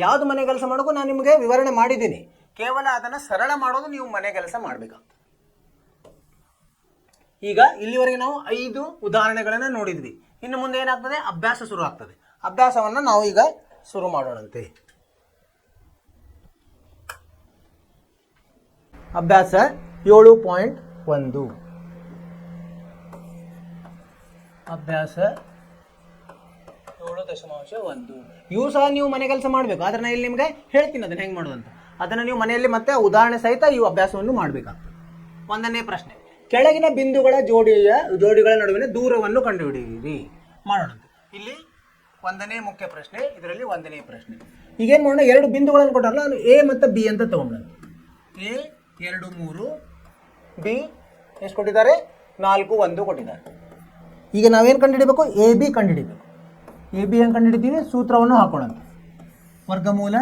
ಯಾವುದು ಮನೆ ಕೆಲಸ ಮಾಡೋಕ್ಕೂ ನಾನು ನಿಮಗೆ ವಿವರಣೆ ಮಾಡಿದ್ದೀನಿ. ಕೇವಲ ಅದನ್ನು ಸರಳ ಮಾಡೋದು ನೀವು ಮನೆ ಕೆಲಸ ಮಾಡಬೇಕಾಗ್ತದೆ. ಈಗ ಇಲ್ಲಿವರೆಗೆ ನಾವು 5 ಉದಾಹರಣೆಗಳನ್ನು ನೋಡಿದ್ವಿ. ಇನ್ನು ಮುಂದೆ ಏನಾಗ್ತದೆ, ಅಭ್ಯಾಸ ಶುರು ಆಗ್ತದೆ. ಅಭ್ಯಾಸವನ್ನು ನಾವು ಈಗ ಶುರು ಮಾಡೋಣಂತೆ. ಅಭ್ಯಾಸ 7.1. ಅಭ್ಯಾಸ 7.1 ಇವು ಸಹ ನೀವು ಮನೆ ಕೆಲಸ ಮಾಡಬೇಕು. ಆದರೆ ನಾನು ಇಲ್ಲಿ ನಿಮಗೆ ಹೇಳ್ತೀನಿ ಅದನ್ನು ಹೆಂಗೆ ಮಾಡೋದು ಅಂತ. ಅದನ್ನು ನೀವು ಮನೆಯಲ್ಲಿ ಮತ್ತೆ ಉದಾಹರಣೆ ಸಹಿತ ಈ ಅಭ್ಯಾಸವನ್ನು ಮಾಡಬೇಕಾಗ್ತದೆ. 1ನೇ ಪ್ರಶ್ನೆ, ಕೆಳಗಿನ ಬಿಂದುಗಳ ಜೋಡಿಗಳ ನಡುವಿನ ದೂರವನ್ನು ಕಂಡುಹಿಡಿಯಿರಿ. ಮಾಡೋಣಂತೆ. ಇಲ್ಲಿ 1ನೇ ಮುಖ್ಯ ಪ್ರಶ್ನೆ, ಇದರಲ್ಲಿ 1ನೇ ಪ್ರಶ್ನೆ. ಈಗೇನು ಮಾಡೋಣ, 2 ಬಿಂದುಗಳನ್ನು ಕೊಟ್ಟಾರಲ್ಲ, ನಾನು ಎ ಮತ್ತು ಬಿ ಅಂತ ತೊಗೊಂಡು, ಎ 2 3 ಬಿ ಎಷ್ಟು ಕೊಟ್ಟಿದ್ದಾರೆ, 4 1 ಕೊಟ್ಟಿದ್ದಾರೆ. ಈಗ ನಾವೇನು ಕಂಡುಹಿಡಿಬೇಕು, ಎ ಬಿ ಕಂಡುಹಿಡಿಬೇಕು. ಎ ಬಿ ಹೆಂಗೆ ಕಂಡುಹಿಡಿತೀವಿ, ಸೂತ್ರವನ್ನು ಹಾಕೋಣ. ವರ್ಗಮೂಲ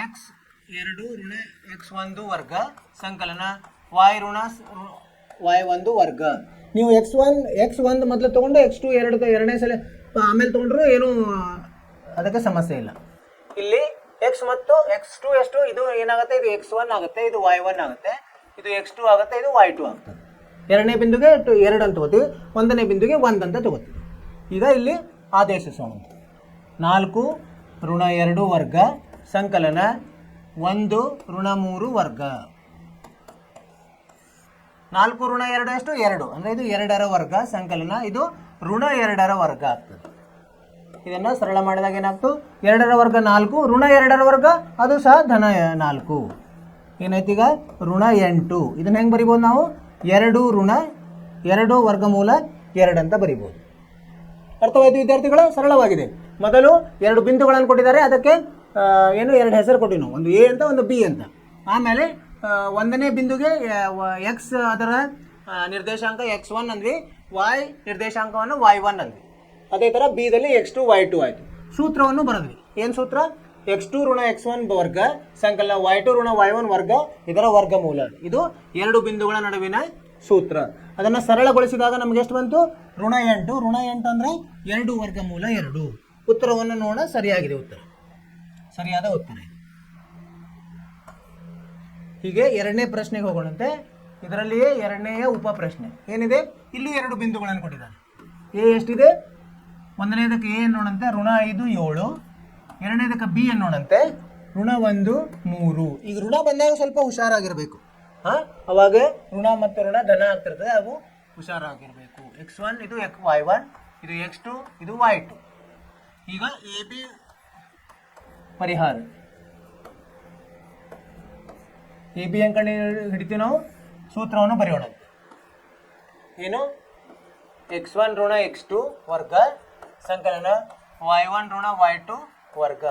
x2 ಋಣ x1 ವರ್ಗ ಸಂಕಲನ y1 ವರ್ಗ. ನೀವು x1 ಮೊದಲು ತೊಗೊಂಡು x2 ಎರಡನೇ ಸಲ ಆಮೇಲೆ ತೊಗೊಂಡ್ರು ಏನು ಅದಕ್ಕೆ ಸಮಸ್ಯೆ ಇಲ್ಲ. ಇಲ್ಲಿ x ಮತ್ತು x2 ಎಷ್ಟು, ಇದು ಏನಾಗುತ್ತೆ, ಇದು x1 ಆಗುತ್ತೆ, ಇದು y1 ಆಗುತ್ತೆ, ಇದು x2 ಆಗುತ್ತೆ, ಇದು y2 ಆಗ್ತದೆ. ಎರಡನೇ ಬಿಂದುಗೆ 2 ಅಂತ ತಗೋತೀವಿ, ಒಂದನೇ ಬಿಂದುಗೆ 1 ಅಂತ ತಗೋತೀವಿ. ಈಗ ಇಲ್ಲಿ ಆದೇಶಿಸೋಣ. 4 ಋಣ 2 ವರ್ಗ ಸಂಕಲನ 1 ಋಣ 3 ವರ್ಗ. 4 ಋಣ 2 ಎಷ್ಟು, 2 ಅಂದರೆ ಇದು 2ರ ವರ್ಗ ಸಂಕಲನ, ಇದು ಋಣ 2ರ ವರ್ಗ ಆಗ್ತದೆ. ಇದನ್ನು ಸರಳ ಮಾಡಿದಾಗ ಏನಾಗ್ತು, 2ರ ವರ್ಗ 4 ಋಣ 2ರ ವರ್ಗ ಅದು ಸಹ ಧನ 4 ಏನಾಯ್ತು. ಈಗ ಋಣ 8. ಇದನ್ನು ಹೆಂಗೆ ಬರಿಬೋದು ನಾವು, 2 ಋಣ 2 ವರ್ಗಮೂಲ 2 ಅಂತ ಬರಿಬೋದು. ಅರ್ಥವಾಯಿತು ವಿದ್ಯಾರ್ಥಿಗಳು, ಸರಳವಾಗಿದೆ. ಮೊದಲು 2 ಬಿಂದುಗಳನ್ನು ಕೊಟ್ಟಿದ್ದಾರೆ, ಅದಕ್ಕೆ ಏನು 2 ಹೆಸರು ಕೊಟ್ಟಿವಿ ನಾವು, ಒಂದು ಎ ಅಂತ ಒಂದು ಬಿ ಅಂತ. ಆಮೇಲೆ ಒಂದನೇ ಬಿಂದುಗೆ ಎಕ್ಸ್ ಅದರ ನಿರ್ದೇಶಾಂಕ x1 ಅಂದ್ವಿ, y ನಿರ್ದೇಶಾಂಕವನ್ನು y1 ಅಂದ್ವಿ. ಅದೇ ಥರ ಬಿದಲ್ಲಿ x2 y2 ಆಯಿತು. ಸೂತ್ರವನ್ನು ಬರೆದ್ವಿ. ಏನು ಸೂತ್ರ, x2 ಋಣ x1 ವರ್ಗ ಸಂಕಲನ y2 ಋಣ y1 ವರ್ಗ ಇದರ ವರ್ಗಮೂಲ. ಇದು 2 ಬಿಂದುಗಳ ನಡುವಿನ ಸೂತ್ರ. ಅದನ್ನು ಸರಳಗೊಳಿಸಿದಾಗ ನಮ್ಗೆ ಎಷ್ಟು ಬಂತು, ಋಣ 8. ಋಣ 8 ಅಂದರೆ 2 ವರ್ಗಮೂಲ 2. ಉತ್ತರವನ್ನು ನೋಡೋಣ. ಸರಿಯಾಗಿದೆ ಉತ್ತರ, ಸರಿಯಾದ ಉತ್ತರ. ಹೀಗೆ ಎರಡನೇ ಪ್ರಶ್ನೆಗೆ ಹೋಗೋಣಂತೆ. ಇದರಲ್ಲಿಯೇ ಎರಡನೆಯ ಉಪ ಪ್ರಶ್ನೆ ಏನಿದೆ, ಇಲ್ಲಿ 2 ಬಿಂದುಗಳನ್ನು ಕೊಟ್ಟಿದ್ದಾರೆ. ಎ ಎಷ್ಟಿದೆ, ಒಂದನೇದಕ್ಕೆ ಎ ನೋಡಂತೆ ಋಣ 5 7, ಎರಡನೇದಕ್ಕೆ ಬಿ ನೋಡಂತೆ ಋಣ 1 3. ಈಗ ಋಣ ಬಂದಾಗ ಸ್ವಲ್ಪ ಹುಷಾರಾಗಿರಬೇಕು. ಅವಾಗ ಋಣ ಮತ್ತು ಋಣ ಧನ ಆಗ್ತಿರ್ತದೆ, ಅವು ಹುಷಾರಾಗಿರಬೇಕು. x1 ಇದು y1, ಇದು x2 ಇದು y2. ಈಗ ಎ ಬಿ ಪರಿಹಾರ. ಎ ಬಿ ಹೆಂಗೆ ಕಂಡು ಹಿಡಿತೀವಿ ನಾವು, ಸೂತ್ರವನ್ನು ಬರೆಯೋಣ. ಏನು, x1 ಋಣ x2 ವರ್ಗ ಸಂಕಲನ y1 ಋಣ y2 ವರ್ಗ.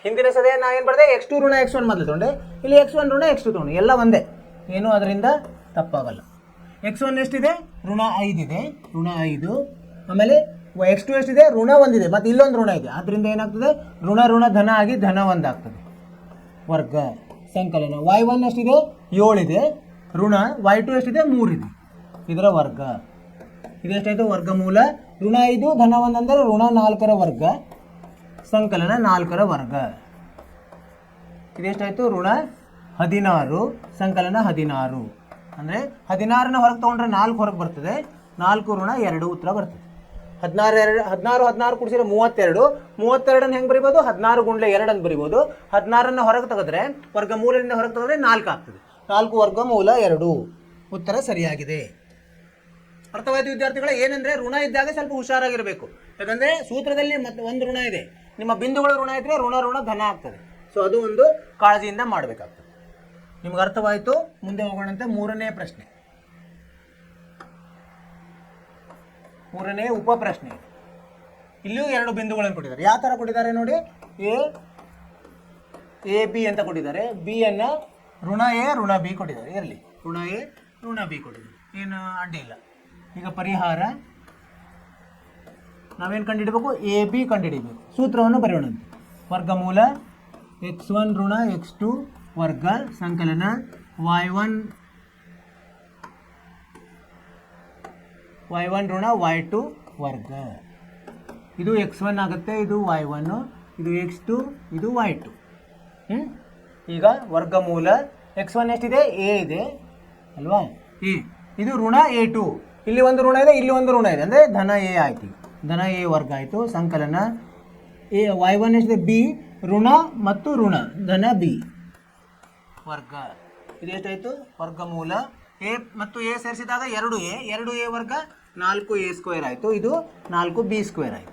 ಹಿಂದಿನ ಸದೇ ನಾ ಏನು ಬರೆದೆ, x2 ಋಣ x1 ಮೊದಲು ತೊಗೊಂಡೆ, ಇಲ್ಲಿ x1 ಋಣ x2 ತೊಗೊಂಡು, ಎಲ್ಲ ಒಂದೇ, ಏನು ಅದರಿಂದ ತಪ್ಪಾಗಲ್ಲ. x1 ಎಷ್ಟಿದೆ, ಋಣ 5 ಇದೆ, ಋಣ 5. ಆಮೇಲೆ x2 ಎಷ್ಟಿದೆ, ಋಣ 1 ಇದೆ, ಮತ್ತು ಇಲ್ಲೊಂದು ಋಣ ಇದೆ. ಆದ್ದರಿಂದ ಏನಾಗ್ತದೆ, ಋಣ ಋಣ ಧನ ಆಗಿ ಧನ 1 ಆಗ್ತದೆ ವರ್ಗ ಸಂಕಲನ. y1 ಎಷ್ಟಿದೆ, 7 ಇದೆ, ಋಣ y2 ಎಷ್ಟಿದೆ, 3 ಇದೆ, ಇದರ ವರ್ಗ. ಇದೆಷ್ಟಾಯಿತು, ವರ್ಗಮೂಲ. ಋಣ 5 ಧನ 1 ಅಂದರೆ ಋಣ 4ರ ವರ್ಗ ಸಂಕಲನ 4ರ ವರ್ಗ. ಇದೆಷ್ಟಾಯಿತು, ಋಣ 16 ಸಂಕಲನ 16. ಅಂದರೆ 16ನ ಹೊರಗೆ ತೊಗೊಂಡ್ರೆ 4 ಹೊರಗೆ ಬರ್ತದೆ, 4 ಋಣ 2 ಉತ್ತರ ಬರ್ತದೆ. 16 ಕೂಡಿಸಿದ್ರೆ 32. 32 ಹೆಂಗೆ ಬರಿಬೋದು, 16 ಗುಂಡ್ಲೆ 2 ಅಂತ ಬರಿಬೋದು. 16ನ್ನು ಹೊರಗೆ ತೆಗೆದ್ರೆ, ವರ್ಗಮೂಲದಿಂದ ಹೊರಗೆ ತೆಗೆದ್ರೆ 4 ಆಗ್ತದೆ. 4 ವರ್ಗಮೂಲ 2 ಉತ್ತರ ಸರಿಯಾಗಿದೆ. ಅರ್ಥವಾಯಿತು ವಿದ್ಯಾರ್ಥಿಗಳೇ. ಏನಂದರೆ ಋಣ ಇದ್ದಾಗ ಸ್ವಲ್ಪ ಹುಷಾರಾಗಿರಬೇಕು. ಯಾಕಂದರೆ ಸೂತ್ರದಲ್ಲಿ ಮತ್ತೆ ಒಂದು ಋಣ ಇದೆ, ನಿಮ್ಮ ಬಿಂದುಗಳು ಋಣ ಇದ್ದರೆ ಋಣ ಋಣ ಧನ ಆಗ್ತದೆ. ಸೊ ಅದು ಒಂದು ಕಾಳಜಿಯಿಂದ ಮಾಡಬೇಕಾಗ್ತದೆ. ನಿಮ್ಗೆ ಅರ್ಥವಾಯಿತು. ಮುಂದೆ ಹೋಗೋಣಂತೆ ಮೂರನೇ ಪ್ರಶ್ನೆ, ಮೂರನೇ ಉಪ ಪ್ರಶ್ನೆ. ಇಲ್ಲಿಯೂ 2 ಬಿಂದುಗಳನ್ನು ಕೊಟ್ಟಿದ್ದಾರೆ. ಯಾವ ಥರ ಕೊಟ್ಟಿದ್ದಾರೆ ನೋಡಿ, ಎ ಬಿ ಅಂತ ಕೊಟ್ಟಿದ್ದಾರೆ. ಬಿ ಅನ್ನು ಋಣ ಎ ಋಣ ಬಿ ಕೊಟ್ಟಿದ್ದಾರೆ. ಇರಲಿ, ಋಣ ಎ ಋಣ ಬಿ ಕೊಟ್ಟಿದ್ದಾರೆ, ಏನು ಅಡ್ಡಿ ಇಲ್ಲ. ಈಗ ಪರಿಹಾರ ನಾವೇನು ಕಂಡುಹಿಡಬೇಕು, ಎ ಬಿ ಕಂಡುಹಿಡಿಬೇಕು. ಸೂತ್ರವನ್ನು ಬರೆಯೋಣಂತೆ. ವರ್ಗಮೂಲ x1 ಋಣ x2 ವರ್ಗ ಸಂಕಲನ y1 ಋಣ y2 ವರ್ಗ. ಇದು x1 ಆಗುತ್ತೆ, ಇದು y1, ಇದು x2, ಇದು y2. ಈಗ ವರ್ಗಮೂಲ x1 ಎಷ್ಟಿದೆ, ಎ ಇದೆ ಅಲ್ವಾ, ಎ. ಇದು ಋಣ a2, ಇಲ್ಲಿ ಒಂದು ಋಣ ಇದೆ, ಇಲ್ಲಿ ಒಂದು ಋಣ ಇದೆ, ಅಂದರೆ ಧನ ಎ ಆಯಿತು. ಧನ ಎ ವರ್ಗ ಆಯಿತು. ಸಂಕಲನ ಎ y1 ಎಷ್ಟಿದೆ, ಬಿ ಋಣ ಮತ್ತು ಋಣ ಧನ ಬಿ ವರ್ಗ. ಇದೆಷ್ಟಾಯಿತು, ವರ್ಗಮೂಲ ಎ ಮತ್ತು ಎ ಸೇರಿಸಿದಾಗ 2a ವರ್ಗ 4a² ಆಯಿತು. ಇದು 4b² ಆಯಿತು.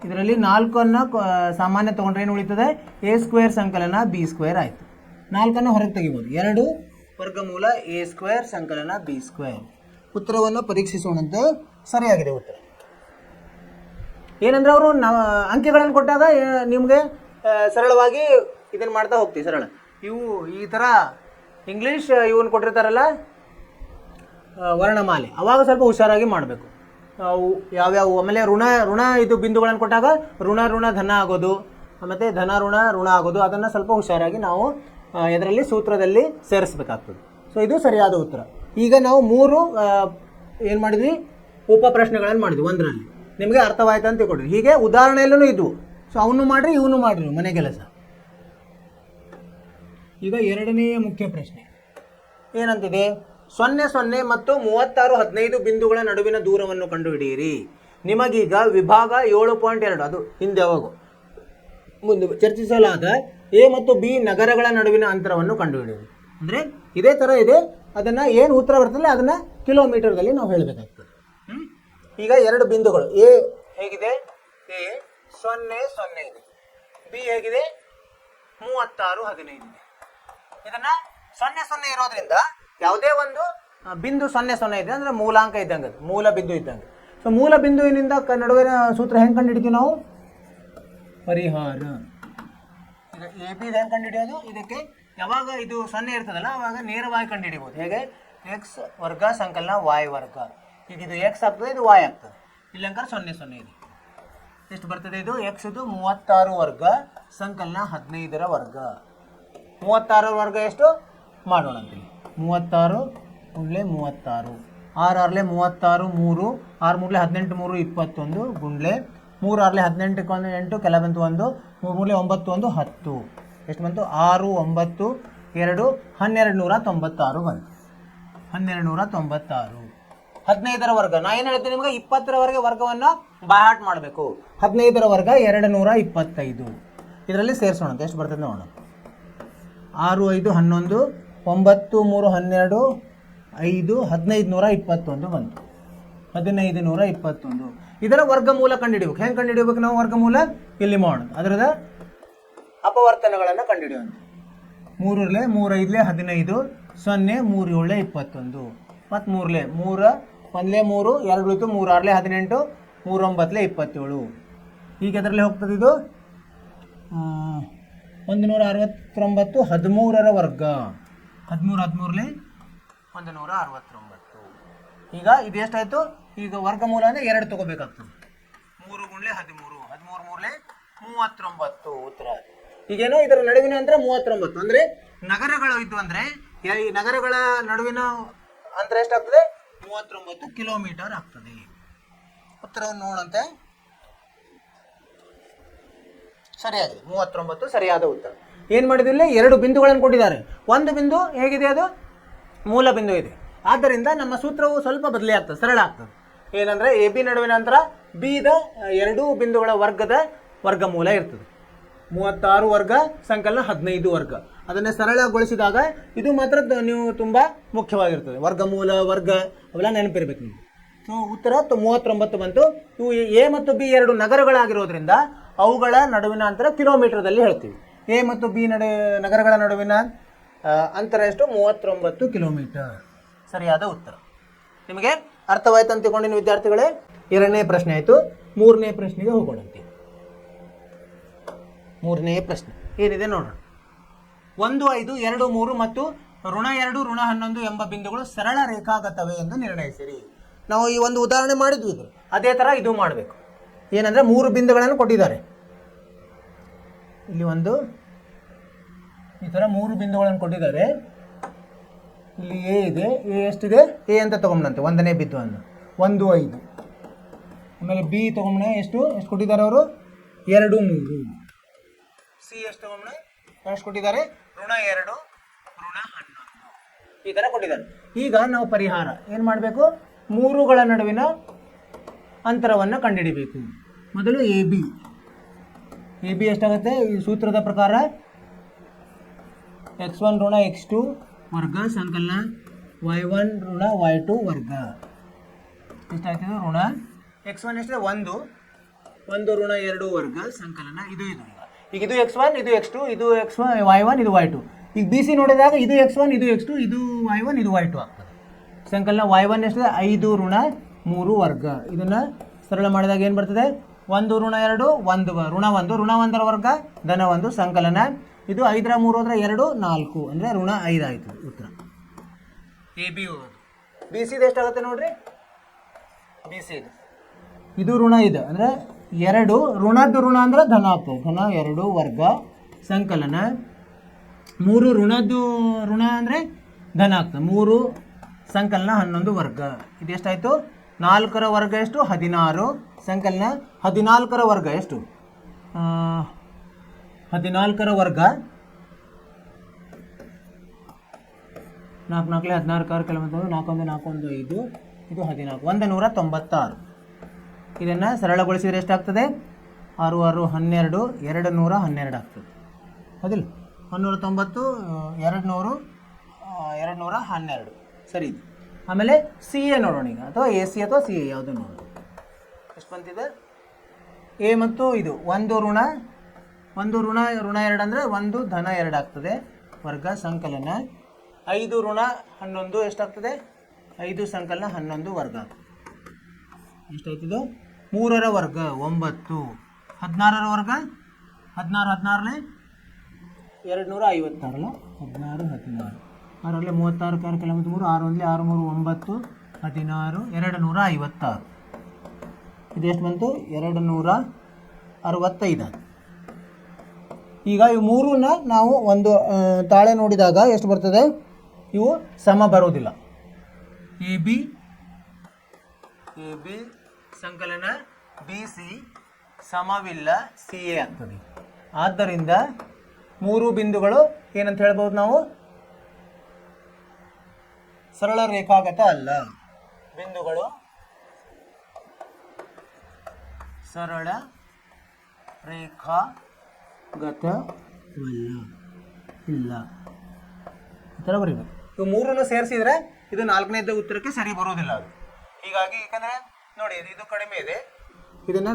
ಇದರಲ್ಲಿ 4ಅನ್ನು ಸಾಮಾನ್ಯ ತೊಗೊಂಡ್ರೆ ಏನು ಉಳಿತದೆ, a² ಸಂಕಲನ b² ಆಯಿತು. 4ಅನ್ನು ಹೊರಗೆ ತೆಗಿಬೋದು. 2 ವರ್ಗಮೂಲ a² ಸಂಕಲನ b². ಉತ್ತರವನ್ನು ಪರೀಕ್ಷಿಸೋಣಂತೆ. ಸರಿಯಾಗಿದೆ ಉತ್ತರ. ಏನಂದರೆ ಅವರು ಅಂಕೆಗಳನ್ನು ಕೊಟ್ಟಾಗ ನಿಮಗೆ ಸರಳವಾಗಿ ಇದನ್ನು ಮಾಡ್ತಾ ಹೋಗ್ತೀವಿ. ಸರಳ ಇವು ಈ ಥರ ಇಂಗ್ಲೀಷ್ ಇವನು ಕೊಟ್ಟಿರ್ತಾರಲ್ಲ ವರ್ಣಮಾಲೆ, ಅವಾಗ ಸ್ವಲ್ಪ ಹುಷಾರಾಗಿ ಮಾಡಬೇಕು. ಅವು ಯಾವ್ಯಾವು, ಆಮೇಲೆ ಋಣ ಇದು ಬಿಂದುಗಳನ್ನು ಕೊಟ್ಟಾಗ ಋಣ ಧನ ಆಗೋದು, ಮತ್ತು ಧನ ಋಣ ಆಗೋದು, ಅದನ್ನು ಸ್ವಲ್ಪ ಹುಷಾರಾಗಿ ನಾವು ಇದರಲ್ಲಿ ಸೂತ್ರದಲ್ಲಿ ಸೇರಿಸಬೇಕಾಗ್ತದೆ. ಸೊ ಇದು ಸರಿಯಾದ ಉತ್ತರ. ಈಗ ನಾವು 3 ಏನು ಮಾಡಿದ್ವಿ, ಉಪ ಪ್ರಶ್ನೆಗಳನ್ನು ಮಾಡಿದ್ವಿ ಒಂದರಲ್ಲಿ. ನಿಮಗೆ ಅರ್ಥವಾಯ್ತು ಅಂತ ತಿಳ್ಕೊಡ್ರಿ. ಹೀಗೆ ಉದಾಹರಣೆಯಲ್ಲೂ ಇದ್ವು. ಸೊ ಅವನು ಮಾಡಿರಿ ಇವನು ಮಾಡಿರಿ ಮನೆ ಕೆಲಸ. ಈಗ ಎರಡನೆಯ ಮುಖ್ಯ ಪ್ರಶ್ನೆ ಏನಂತಿದೆ, 0 0 ಮತ್ತು 36 15 ಬಿಂದುಗಳ ನಡುವಿನ ದೂರವನ್ನು ಕಂಡುಹಿಡಿಯಿರಿ. ನಿಮಗೀಗ ವಿಭಾಗ 7.2 ಅದು ಹಿಂದೆ ಯಾವಾಗ ಮುಂದೆ ಚರ್ಚಿಸಲಾದ ಎ ಮತ್ತು ಬಿ ನಗರಗಳ ನಡುವಿನ ಅಂತರವನ್ನು ಕಂಡುಹಿಡಿಯಿರಿ. ಅಂದರೆ ಇದೇ ಥರ ಇದೆ, ಅದನ್ನು ಏನು ಉತ್ತರ ಬರ್ತದೆ ಅದನ್ನು ಕಿಲೋಮೀಟರ್ದಲ್ಲಿ ನಾವು ಹೇಳಬೇಕಾಗ್ತದೆ. ಈಗ 2 ಬಿಂದುಗಳು, ಎ ಹೇಗಿದೆ, ಎ 0 0 ಇದೆ, ಬಿ ಹೇಗಿದೆ 36 15 ಇದೆ. ಇದನ್ನು 0 0 ಇರೋದ್ರಿಂದ ಯಾವುದೇ ಒಂದು ಬಿಂದು 0 0 ಇದೆ ಅಂದರೆ ಮೂಲಾಂಕ ಇದ್ದಂಗೆ, ಅದು ಮೂಲ ಬಿಂದು ಇದ್ದಂಗೆ. ಸೊ ಮೂಲ ಬಿಂದುವಿನಿಂದ ನಡುವಿನ ಸೂತ್ರ ಹೆಂಗೆ ಕಂಡುಹಿಡಿತೀವಿ ನಾವು, ಪರಿಹಾರ. ಈಗ ಎ ಬಿ ಹೆಂಗೆ ಕಂಡುಹಿಡಿಯೋದು, ಇದಕ್ಕೆ ಯಾವಾಗ ಇದು 0 ಇರ್ತದಲ್ಲ ಆವಾಗ ನೇರವಾಗಿ ಕಂಡುಹಿಡಿಬೋದು. ಹೇಗೆ, ಎಕ್ಸ್ ವರ್ಗ ಸಂಕಲನ ವಾಯ್ ವರ್ಗ. ಈಗ ಇದು ಎಕ್ಸ್ ಆಗ್ತದೆ, ಇದು ವಾಯ್ ಆಗ್ತದೆ. ಇಲ್ಲಂಕರ್ 0 0 ಇದೆ. ಎಷ್ಟು ಬರ್ತದೆ ಇದು, ಎಕ್ಸ್ ಇದು 36 ವರ್ಗ ಸಂಕಲನ 15ರ ವರ್ಗ. 36 ವರ್ಗ ಎಷ್ಟು ಮಾಡೋಣ ಅಂತೀವಿ, 36 ಗುಂಡ್ಲೆ 36, 6 6 36, 3 6 3 18 3 21 ಗುಂಡ್ಲೆ 3 6 18 8 ಕೆಲ ಬಂತು 1, 3 3 9 1 10. ಎಷ್ಟು ಬಂತು, 6 9 2 1296 ಬಂತು. 1296. 15ರ ವರ್ಗ ನಾ ಏನು ಹೇಳ್ತೀನಿ ನಿಮಗೆ, 20ರವರೆಗೆ ವರ್ಗವನ್ನು ಬಾಯಾಟ್ ಮಾಡಬೇಕು. 15ರ ವರ್ಗ 225. ಇದರಲ್ಲಿ ಸೇರಿಸೋಣ ಅಂತ ಎಷ್ಟು ಬರ್ತದೆ ನೋಡೋಣ. 6 5 11 9 3 12 5 1521 ಬಂತು. 1521. ಇದರ ವರ್ಗಮೂಲ ಕಂಡುಹಿಡಿಬೇಕು. ಹೆಂಗೆ ಕಂಡುಹಿಡಿಬೇಕು ನಾವು ವರ್ಗಮೂಲ, ಇಲ್ಲಿ ಮಾಡೋದು. ಅದರದ ಅಪವರ್ತನಗಳನ್ನು ಕಂಡುಹಿಡಿಯೋಣ. 3 3 5 15 0 3 7 21 ಮತ್ತು 3 3 1 3 2 ಇತ್ತು 3 6 18 3 9 27. ಈಗ ಅದರಲ್ಲಿ ಹೋಗ್ತದೆ ಇದು 169 13ರ ವರ್ಗ 13 169. ಈಗ ಇದು ಎಷ್ಟಾಯಿತು, ಈಗ ವರ್ಗಮೂಲ ಅಂದರೆ 2 ತಗೋಬೇಕಾಗ್ತದೆ. 3 ಗುಂಡ್ಲೆ 13 13 39 ಉತ್ತರ. ಈಗೇನೋ ಇದರ ನಡುವಿನ ಅಂತರ 39 ಅಂದರೆ ನಗರಗಳು ಇದ್ದು ಅಂದರೆ ಈ ನಗರಗಳ ನಡುವಿನ ಅಂತರ ಎಷ್ಟಾಗ್ತದೆ, 39 ಕಿಲೋಮೀಟರ್ ಆಗ್ತದೆ. ಉತ್ತರವನ್ನು ನೋಡಂತೆ. ಸರಿಯಾಗಿದೆ, 39 ಸರಿಯಾದ ಉತ್ತರ. ಏನು ಮಾಡಿದಿಲ್ಲ, 2 ಬಿಂದುಗಳನ್ನು ಕೊಟ್ಟಿದ್ದಾರೆ. ಒಂದು ಬಿಂದು ಹೇಗಿದೆ, ಅದು ಮೂಲ ಬಿಂದು ಇದೆ. ಆದ್ದರಿಂದ ನಮ್ಮ ಸೂತ್ರವು ಸ್ವಲ್ಪ ಬದಲಿ ಆಗ್ತದೆ, ಸರಳ ಆಗ್ತದೆ. ಏನಂದರೆ ಎ ಬಿ ನಡುವಿನ ಅಂತರ ಬಿದ 2 ಬಿಂದುಗಳ ವರ್ಗದ ವರ್ಗಮೂಲ ಇರ್ತದೆ. 36 ವರ್ಗ ಸಂಕಲನ 15 ವರ್ಗ. ಅದನ್ನು ಸರಳಗೊಳಿಸಿದಾಗ ಇದು ಮಾತ್ರ ನೀವು ತುಂಬ ಮುಖ್ಯವಾಗಿರ್ತದೆ. ವರ್ಗಮೂಲ ವರ್ಗ ಅವೆಲ್ಲ ನೆನಪಿರ್ಬೇಕು ನೀವು. ಸೊ ಉತ್ತರ 39 ಬಂತು. ಇವು ಎ ಮತ್ತು ಬಿ 2 ನಗರಗಳಾಗಿರೋದ್ರಿಂದ ಅವುಗಳ ನಡುವಿನ ಅಂತರ ಕಿಲೋಮೀಟರ್ದಲ್ಲಿ ಹೇಳ್ತೀವಿ. ಎ ಮತ್ತು ಬಿ ನಗರಗಳ ನಡುವಿನ ಅಂತರ ಎಷ್ಟು, 39 ಕಿಲೋಮೀಟರ್. ಸರಿಯಾದ ಉತ್ತರ. ನಿಮಗೆ ಅರ್ಥವಾಯ್ತು ಅಂತ ತಿಳ್ಕೊಂಡಿನ ವಿದ್ಯಾರ್ಥಿಗಳೇ. 2ನೇ ಪ್ರಶ್ನೆ ಆಯಿತು. 3ನೇ ಪ್ರಶ್ನೆಗೆ ಹೋಗೋಣಂತೆ. 3ನೇ ಪ್ರಶ್ನೆ ಏನಿದೆ ನೋಡೋಣ. 1 5 2 3 ಮತ್ತು -2 -11 ಎಂಬ ಬಿಂದುಗಳು ಸರಳ ರೇಖಾಗತವೇ ಎಂದು ನಿರ್ಣಯಿಸಿರಿ. ನಾವು ಈ ಒಂದು ಉದಾಹರಣೆ ಮಾಡಿದ್ವಿ, ಇದು ಅದೇ ಥರ ಇದು ಮಾಡಬೇಕು. ಏನಂದರೆ 3 ಬಿಂದುಗಳನ್ನು ಕೊಟ್ಟಿದ್ದಾರೆ. ಇಲ್ಲಿ ಒಂದು ಈ ಥರ 3 ಬಿಂದುಗಳನ್ನು ಕೊಟ್ಟಿದ್ದಾರೆ. ಇಲ್ಲಿ ಎ ಇದೆ, ಎ ಎಷ್ಟಿದೆ, ಎ ಅಂತ ತೊಗೊಂಬಂತೆ 1ನೇ ಬಿಂದು ಅನ್ನು 1 5. ಆಮೇಲೆ ಬಿ ತೊಗೊಂಬಣ, ಎಷ್ಟು ಕೊಟ್ಟಿದ್ದಾರೆ ಅವರು, 2 3. ಸಿ ಎಷ್ಟು ತೊಗೊಂಬಣ, ಎಷ್ಟು ಕೊಟ್ಟಿದ್ದಾರೆ, -2 -11 ಈ ಥರ ಕೊಟ್ಟಿದ್ದಾರೆ. ಈಗ ನಾವು ಪರಿಹಾರ ಏನು ಮಾಡಬೇಕು, 3ಗಳ ನಡುವಿನ ಅಂತರವನ್ನು ಕಂಡುಹಿಡಿಬೇಕು. ಮೊದಲು ಎ ಬಿ ಎಷ್ಟಾಗುತ್ತೆ, ಈ ಸೂತ್ರದ ಪ್ರಕಾರ x1 - x2 ವರ್ಗ ಸಂಕಲನ y1 - y2 ವರ್ಗ. ಎಷ್ಟಾಗ್ತದೆ, ಋಣ x1 ಎಷ್ಟಿದೆ 1 -2 ವರ್ಗ ಸಂಕಲನ ಇದು ಈಗ ಇದು x1 ಇದು x2 ಇದು y1 ಇದು y2. ಈಗ ಬಿ ಸಿ ನೋಡಿದಾಗ ಇದು x1 ಇದು x2 ಇದು y1 ಇದು y2 ಆಗ್ತದೆ. ಸಂಕಲನ y1 ಎಷ್ಟಿದೆ 5 -3 ವರ್ಗ. ಇದನ್ನು ಸರಳ ಮಾಡಿದಾಗ ಏನು ಬರ್ತದೆ, 1 -2 ಋಣ 1 ವರ್ಗ ಧನ 1 ಸಂಕಲನ ಇದು 5 3 ಹೋದ್ರೆ 2 4 ಅಂದರೆ -5 ಆಯಿತು ಉತ್ತರ. ಎ ಬಿ ಬಿ ಸಿ ಎಷ್ಟಾಗುತ್ತೆ ನೋಡ್ರಿ, ಬಿ ಸಿ ಇದು ಇದು ಋಣ ಇದೆ ಅಂದರೆ 2 ಋಣದ್ದು ಋಣ ಅಂದರೆ ಧನ ಆಗ್ತದೆ. ಧನ 2 ವರ್ಗ ಸಂಕಲನ 3 ಋಣದ್ದು ಋಣ ಅಂದರೆ ಧನ ಆಗ್ತದೆ. 3 ಸಂಕಲನ 11 ವರ್ಗ. ಇದೆಷ್ಟಾಯಿತು? 4ರ ವರ್ಗ ಎಷ್ಟು? 16. ಸಂಕಲನ 14ರ ವರ್ಗ ಎಷ್ಟು? 14ರ ವರ್ಗ 4 4 16 6 ಕಿಲೋಮೀಟರ್ 4 1 4 1 5 ಇದು 14 196. ಇದನ್ನು ಸರಳಗೊಳಿಸಿದರೆ ಎಷ್ಟಾಗ್ತದೆ? 6 6 12 212 ಆಗ್ತದೆ. ಹೌದಿಲ್ಲ? 190 212 ಸರಿ ಇದೆ. ಆಮೇಲೆ ಸಿ ಎ ನೋಡೋಣ ಈಗ, ಅಥವಾ ಎ ಸಿ ಅಥವಾ ಸಿ ಎ ಯಾವುದು ನೋಡೋಣ. ಎಷ್ಟು ಬಂತಿದೆ? ಎ ಮತ್ತು ಇದು 1 ಋಣ 2 ಅಂದರೆ 1 ಧನ 2 ಆಗ್ತದೆ ವರ್ಗ ಸಂಕಲನ 5 ಋಣ 11 ಎಷ್ಟಾಗ್ತದೆ? 5 ಸಂಕಲನ 11 ವರ್ಗ ಎಷ್ಟಾಯ್ತಿದು? 3ರ ವರ್ಗ 9. 16ರ ವರ್ಗ 16 256 ಅಲ್ಲ 16 16 6ರಲ್ಲಿ 36 6 ಕಿಲೋಮೀಟರ್ 3 6 1 6 3 9 16 256. ಇದು ಎಷ್ಟು ಬಂತು? 265. ಈಗ ಇವು ಮೂರನ್ನ ನಾವು ಒಂದು ತಾಳೆ ನೋಡಿದಾಗ ಎಷ್ಟು ಬರ್ತದೆ? ಇವು ಸಮ ಬರುವುದಿಲ್ಲ. ಎ ಬಿ ಸಂಕಲನ ಬಿ ಸಿ ಸಮವಿಲ್ಲ ಸಿ ಎ ಆಗ್ತದೆ. ಆದ್ದರಿಂದ 3 ಬಿಂದುಗಳು ಏನಂತ ಹೇಳ್ಬೋದು ನಾವು? ಸರಳ ರೇಖಾಗತ ಅಲ್ಲ. ಬಿಂದುಗಳು ಸರಳ ರೇಖಾಗತವಲ್ಲ, ಇಲ್ಲ ಈ ಥರ ಬರೀಬೇಕು. ಇವು 3 ಸೇರಿಸಿದ್ರೆ ಇದು 4ನೇದ ಉತ್ತರಕ್ಕೆ ಸರಿ ಬರೋದಿಲ್ಲ ಅದು. ಹೀಗಾಗಿ ಯಾಕಂದರೆ ನೋಡಿ ಇದು ಕಡಿಮೆ ಇದೆ. ಇದನ್ನು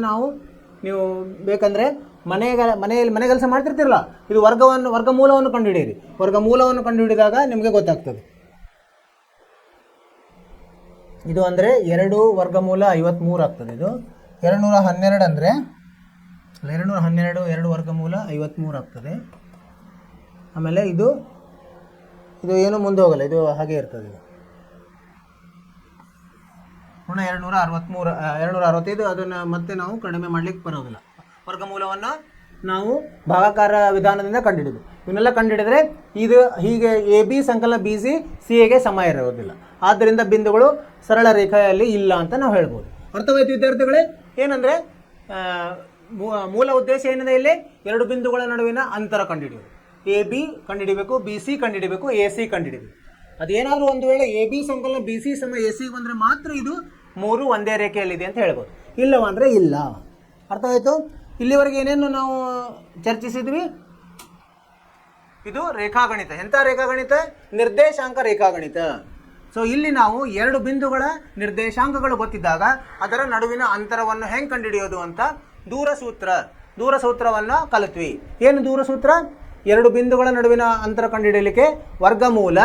ನೀವು ಬೇಕಂದರೆ ಮನೆ ಕೆಲಸ ಮಾಡ್ತಿರ್ತಿರಲ್ಲ, ಇದು ವರ್ಗಮೂಲವನ್ನು ಕಂಡುಹಿಡಿಯಿರಿ. ವರ್ಗಮೂಲವನ್ನು ಕಂಡುಹಿಡಿದಾಗ ನಿಮಗೆ ಗೊತ್ತಾಗ್ತದೆ. ಇದು ಅಂದರೆ 2 ವರ್ಗಮೂಲ 53 ಆಗ್ತದೆ. ಇದು 212 ಅಂದರೆ 212 2 ವರ್ಗಮೂಲ 53 ಆಗ್ತದೆ. ಆಮೇಲೆ ಇದು ಏನು ಮುಂದೆ ಹೋಗಲ್ಲ, ಇದು ಹಾಗೆ ಇರ್ತದೆ. ಇದು ಪುನಃ 265 ಅದನ್ನು ಮತ್ತೆ ನಾವು ಕಡಿಮೆ ಮಾಡಲಿಕ್ಕೆ ಬರೋದಿಲ್ಲ. ವರ್ಗಮೂಲವನ್ನು ನಾವು ಭಾಗಾಕಾರ ವಿಧಾನದಿಂದ ಕಂಡುಹಿಡಿದು ಇವನ್ನೆಲ್ಲ ಕಂಡುಹಿಡಿದ್ರೆ ಇದು ಹೀಗೆ ಎ ಬಿ ಸಂಕಲನ ಬಿ ಸಿ ಸಿ ಎಗೆ ಸಮ ಇರೋದಿಲ್ಲ. ಆದ್ದರಿಂದ ಬಿಂದುಗಳು ಸರಳ ರೇಖೆಯಲ್ಲಿ ಇಲ್ಲ ಅಂತ ನಾವು ಹೇಳ್ಬೋದು. ಅರ್ಥವಾಯ್ತು ವಿದ್ಯಾರ್ಥಿಗಳೇ? ಏನಂದರೆ ಮೂಲ ಉದ್ದೇಶ ಏನಿದೆ ಇಲ್ಲಿ? 2 ಬಿಂದುಗಳ ನಡುವಿನ ಅಂತರ ಕಂಡುಹಿಡಿಯೋದು. ಎ ಬಿ ಕಂಡುಹಿಡಿಬೇಕು, ಬಿ ಸಿ ಕಂಡುಹಿಡಿಬೇಕು, ಎ ಸಿ ಕಂಡುಹಿಡಿಬೇಕು. ಅದೇನಾದರೂ ಒಂದು ವೇಳೆ ಎ ಬಿ ಸಂಕಲನ ಬಿ ಸಿ ಸಮ ಎ ಸಿ ಬಂದರೆ ಮಾತ್ರ ಇದು 3 ಒಂದೇ ರೇಖೆಯಲ್ಲಿದೆ ಅಂತ ಹೇಳ್ಬೋದು. ಇಲ್ಲವಂದರೆ ಇಲ್ಲ. ಅರ್ಥವಾಯಿತು? ಇಲ್ಲಿವರೆಗೆ ಏನೇನು ನಾವು ಚರ್ಚಿಸಿದ್ವಿ? ಇದು ರೇಖಾಗಣಿತ. ಎಂಥ ರೇಖಾಗಣಿತ? ನಿರ್ದೇಶಾಂಕ ರೇಖಾಗಣಿತ. ಸೊ ಇಲ್ಲಿ ನಾವು 2 ಬಿಂದುಗಳ ನಿರ್ದೇಶಾಂಕಗಳು ಗೊತ್ತಿದ್ದಾಗ ಅದರ ನಡುವಿನ ಅಂತರವನ್ನು ಹೆಂಗೆ ಕಂಡುಹಿಡಿಯೋದು ಅಂತ ದೂರ ಸೂತ್ರವನ್ನು ಕಲಿತ್ವಿ. ಏನು ದೂರ ಸೂತ್ರ? 2 ಬಿಂದುಗಳ ನಡುವಿನ ಅಂತರ ಕಂಡುಹಿಡಿಯಲಿಕ್ಕೆ ವರ್ಗಮೂಲ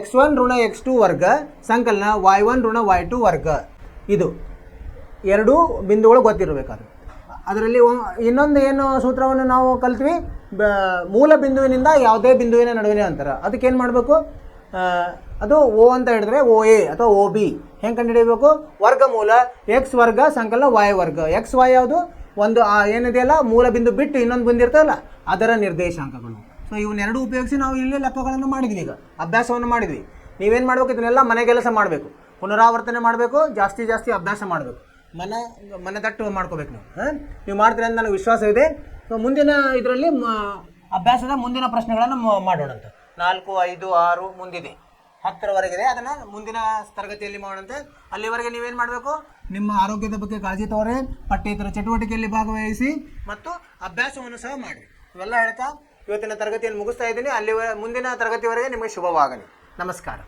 x1 ಋಣ x2 ವರ್ಗ ಸಂಕಲನ y1 ಋಣ y2 ವರ್ಗ. ಇದು 2 ಬಿಂದುಗಳು ಗೊತ್ತಿರಬೇಕಾದ್ರೆ ಅದರಲ್ಲಿ ಇನ್ನೊಂದು ಏನು ಸೂತ್ರವನ್ನು ನಾವು ಕಲಿತ್ವಿ? ಮೂಲ ಬಿಂದುವಿನಿಂದ ಯಾವುದೇ ಬಿಂದುವಿನ ನಡುವಿನ ಅಂತರ. ಅದಕ್ಕೇನು ಮಾಡಬೇಕು? ಅದು ಓ ಅಂತ ಹೇಳಿದ್ರೆ ಓ ಎ ಅಥವಾ ಓ ಬಿ ಹೆಂಗೆ ಕಂಡುಹಿಡಿಯಬೇಕು? ವರ್ಗಮೂಲ ಎಕ್ಸ್ ವರ್ಗ ಸಂಕಲನ y ವರ್ಗ. ಎಕ್ಸ್ ವೈ ಯಾವುದು? ಒಂದು ಏನಿದೆಯಲ್ಲ ಮೂಲ ಬಿಂದು ಬಿಟ್ಟು ಇನ್ನೊಂದು ಬಿಂದು ಇರ್ತಲ್ಲ ಅದರ ನಿರ್ದೇಶಾಂಕಗಳು. ಸೊ ಇವನ್ನೆರಡು ಉಪಯೋಗಿಸಿ ನಾವು ಇಲ್ಲಿ ಲೆಕ್ಕಗಳನ್ನು ಮಾಡಿದ್ವಿ. ಈಗ ಅಭ್ಯಾಸವನ್ನು ಮಾಡಿದ್ವಿ. ನೀವೇನು ಮಾಡಬೇಕು? ಇದನ್ನೆಲ್ಲ ಮನೆ ಕೆಲಸ ಮಾಡಬೇಕು, ಪುನರಾವರ್ತನೆ ಮಾಡಬೇಕು, ಜಾಸ್ತಿ ಅಭ್ಯಾಸ ಮಾಡಬೇಕು, ಮನೆ ತಟ್ಟು ಮಾಡ್ಕೋಬೇಕು. ನೀವು ಮಾಡ್ತೀರಿ ಅಂತ ನನಗೆ ವಿಶ್ವಾಸ ಇದೆ. ಸೊ ಮುಂದಿನ ಇದರಲ್ಲಿ ಅಭ್ಯಾಸದ ಮುಂದಿನ ಪ್ರಶ್ನೆಗಳನ್ನು ಮಾಡೋಣಂತೆ. 4, 5, 6 ಮುಂದಿದೆ, 10ರವರೆಗಿದೆ. ಅದನ್ನು ಮುಂದಿನ ತರಗತಿಯಲ್ಲಿ ಮಾಡೋಣಂತೆ. ಅಲ್ಲಿವರೆಗೆ ನೀವೇನು ಮಾಡಬೇಕು? ನಿಮ್ಮ ಆರೋಗ್ಯದ ಬಗ್ಗೆ ಕಾಳಜಿ ತಗೊಳ್ಳಿ, ಪಠ್ಯೇತರ ಚಟುವಟಿಕೆಯಲ್ಲಿ ಭಾಗವಹಿಸಿ ಮತ್ತು ಅಭ್ಯಾಸವನ್ನು ಸಹ ಮಾಡಿ. ಇವೆಲ್ಲ ಹೇಳ್ತಾ ಇವತ್ತಿನ ತರಗತಿಯನ್ನು ಮುಗಿಸ್ತಾ ಇದ್ದೀನಿ. ಮುಂದಿನ ತರಗತಿವರೆಗೆ ನಿಮಗೆ ಶುಭವಾಗಲಿ. ನಮಸ್ಕಾರ.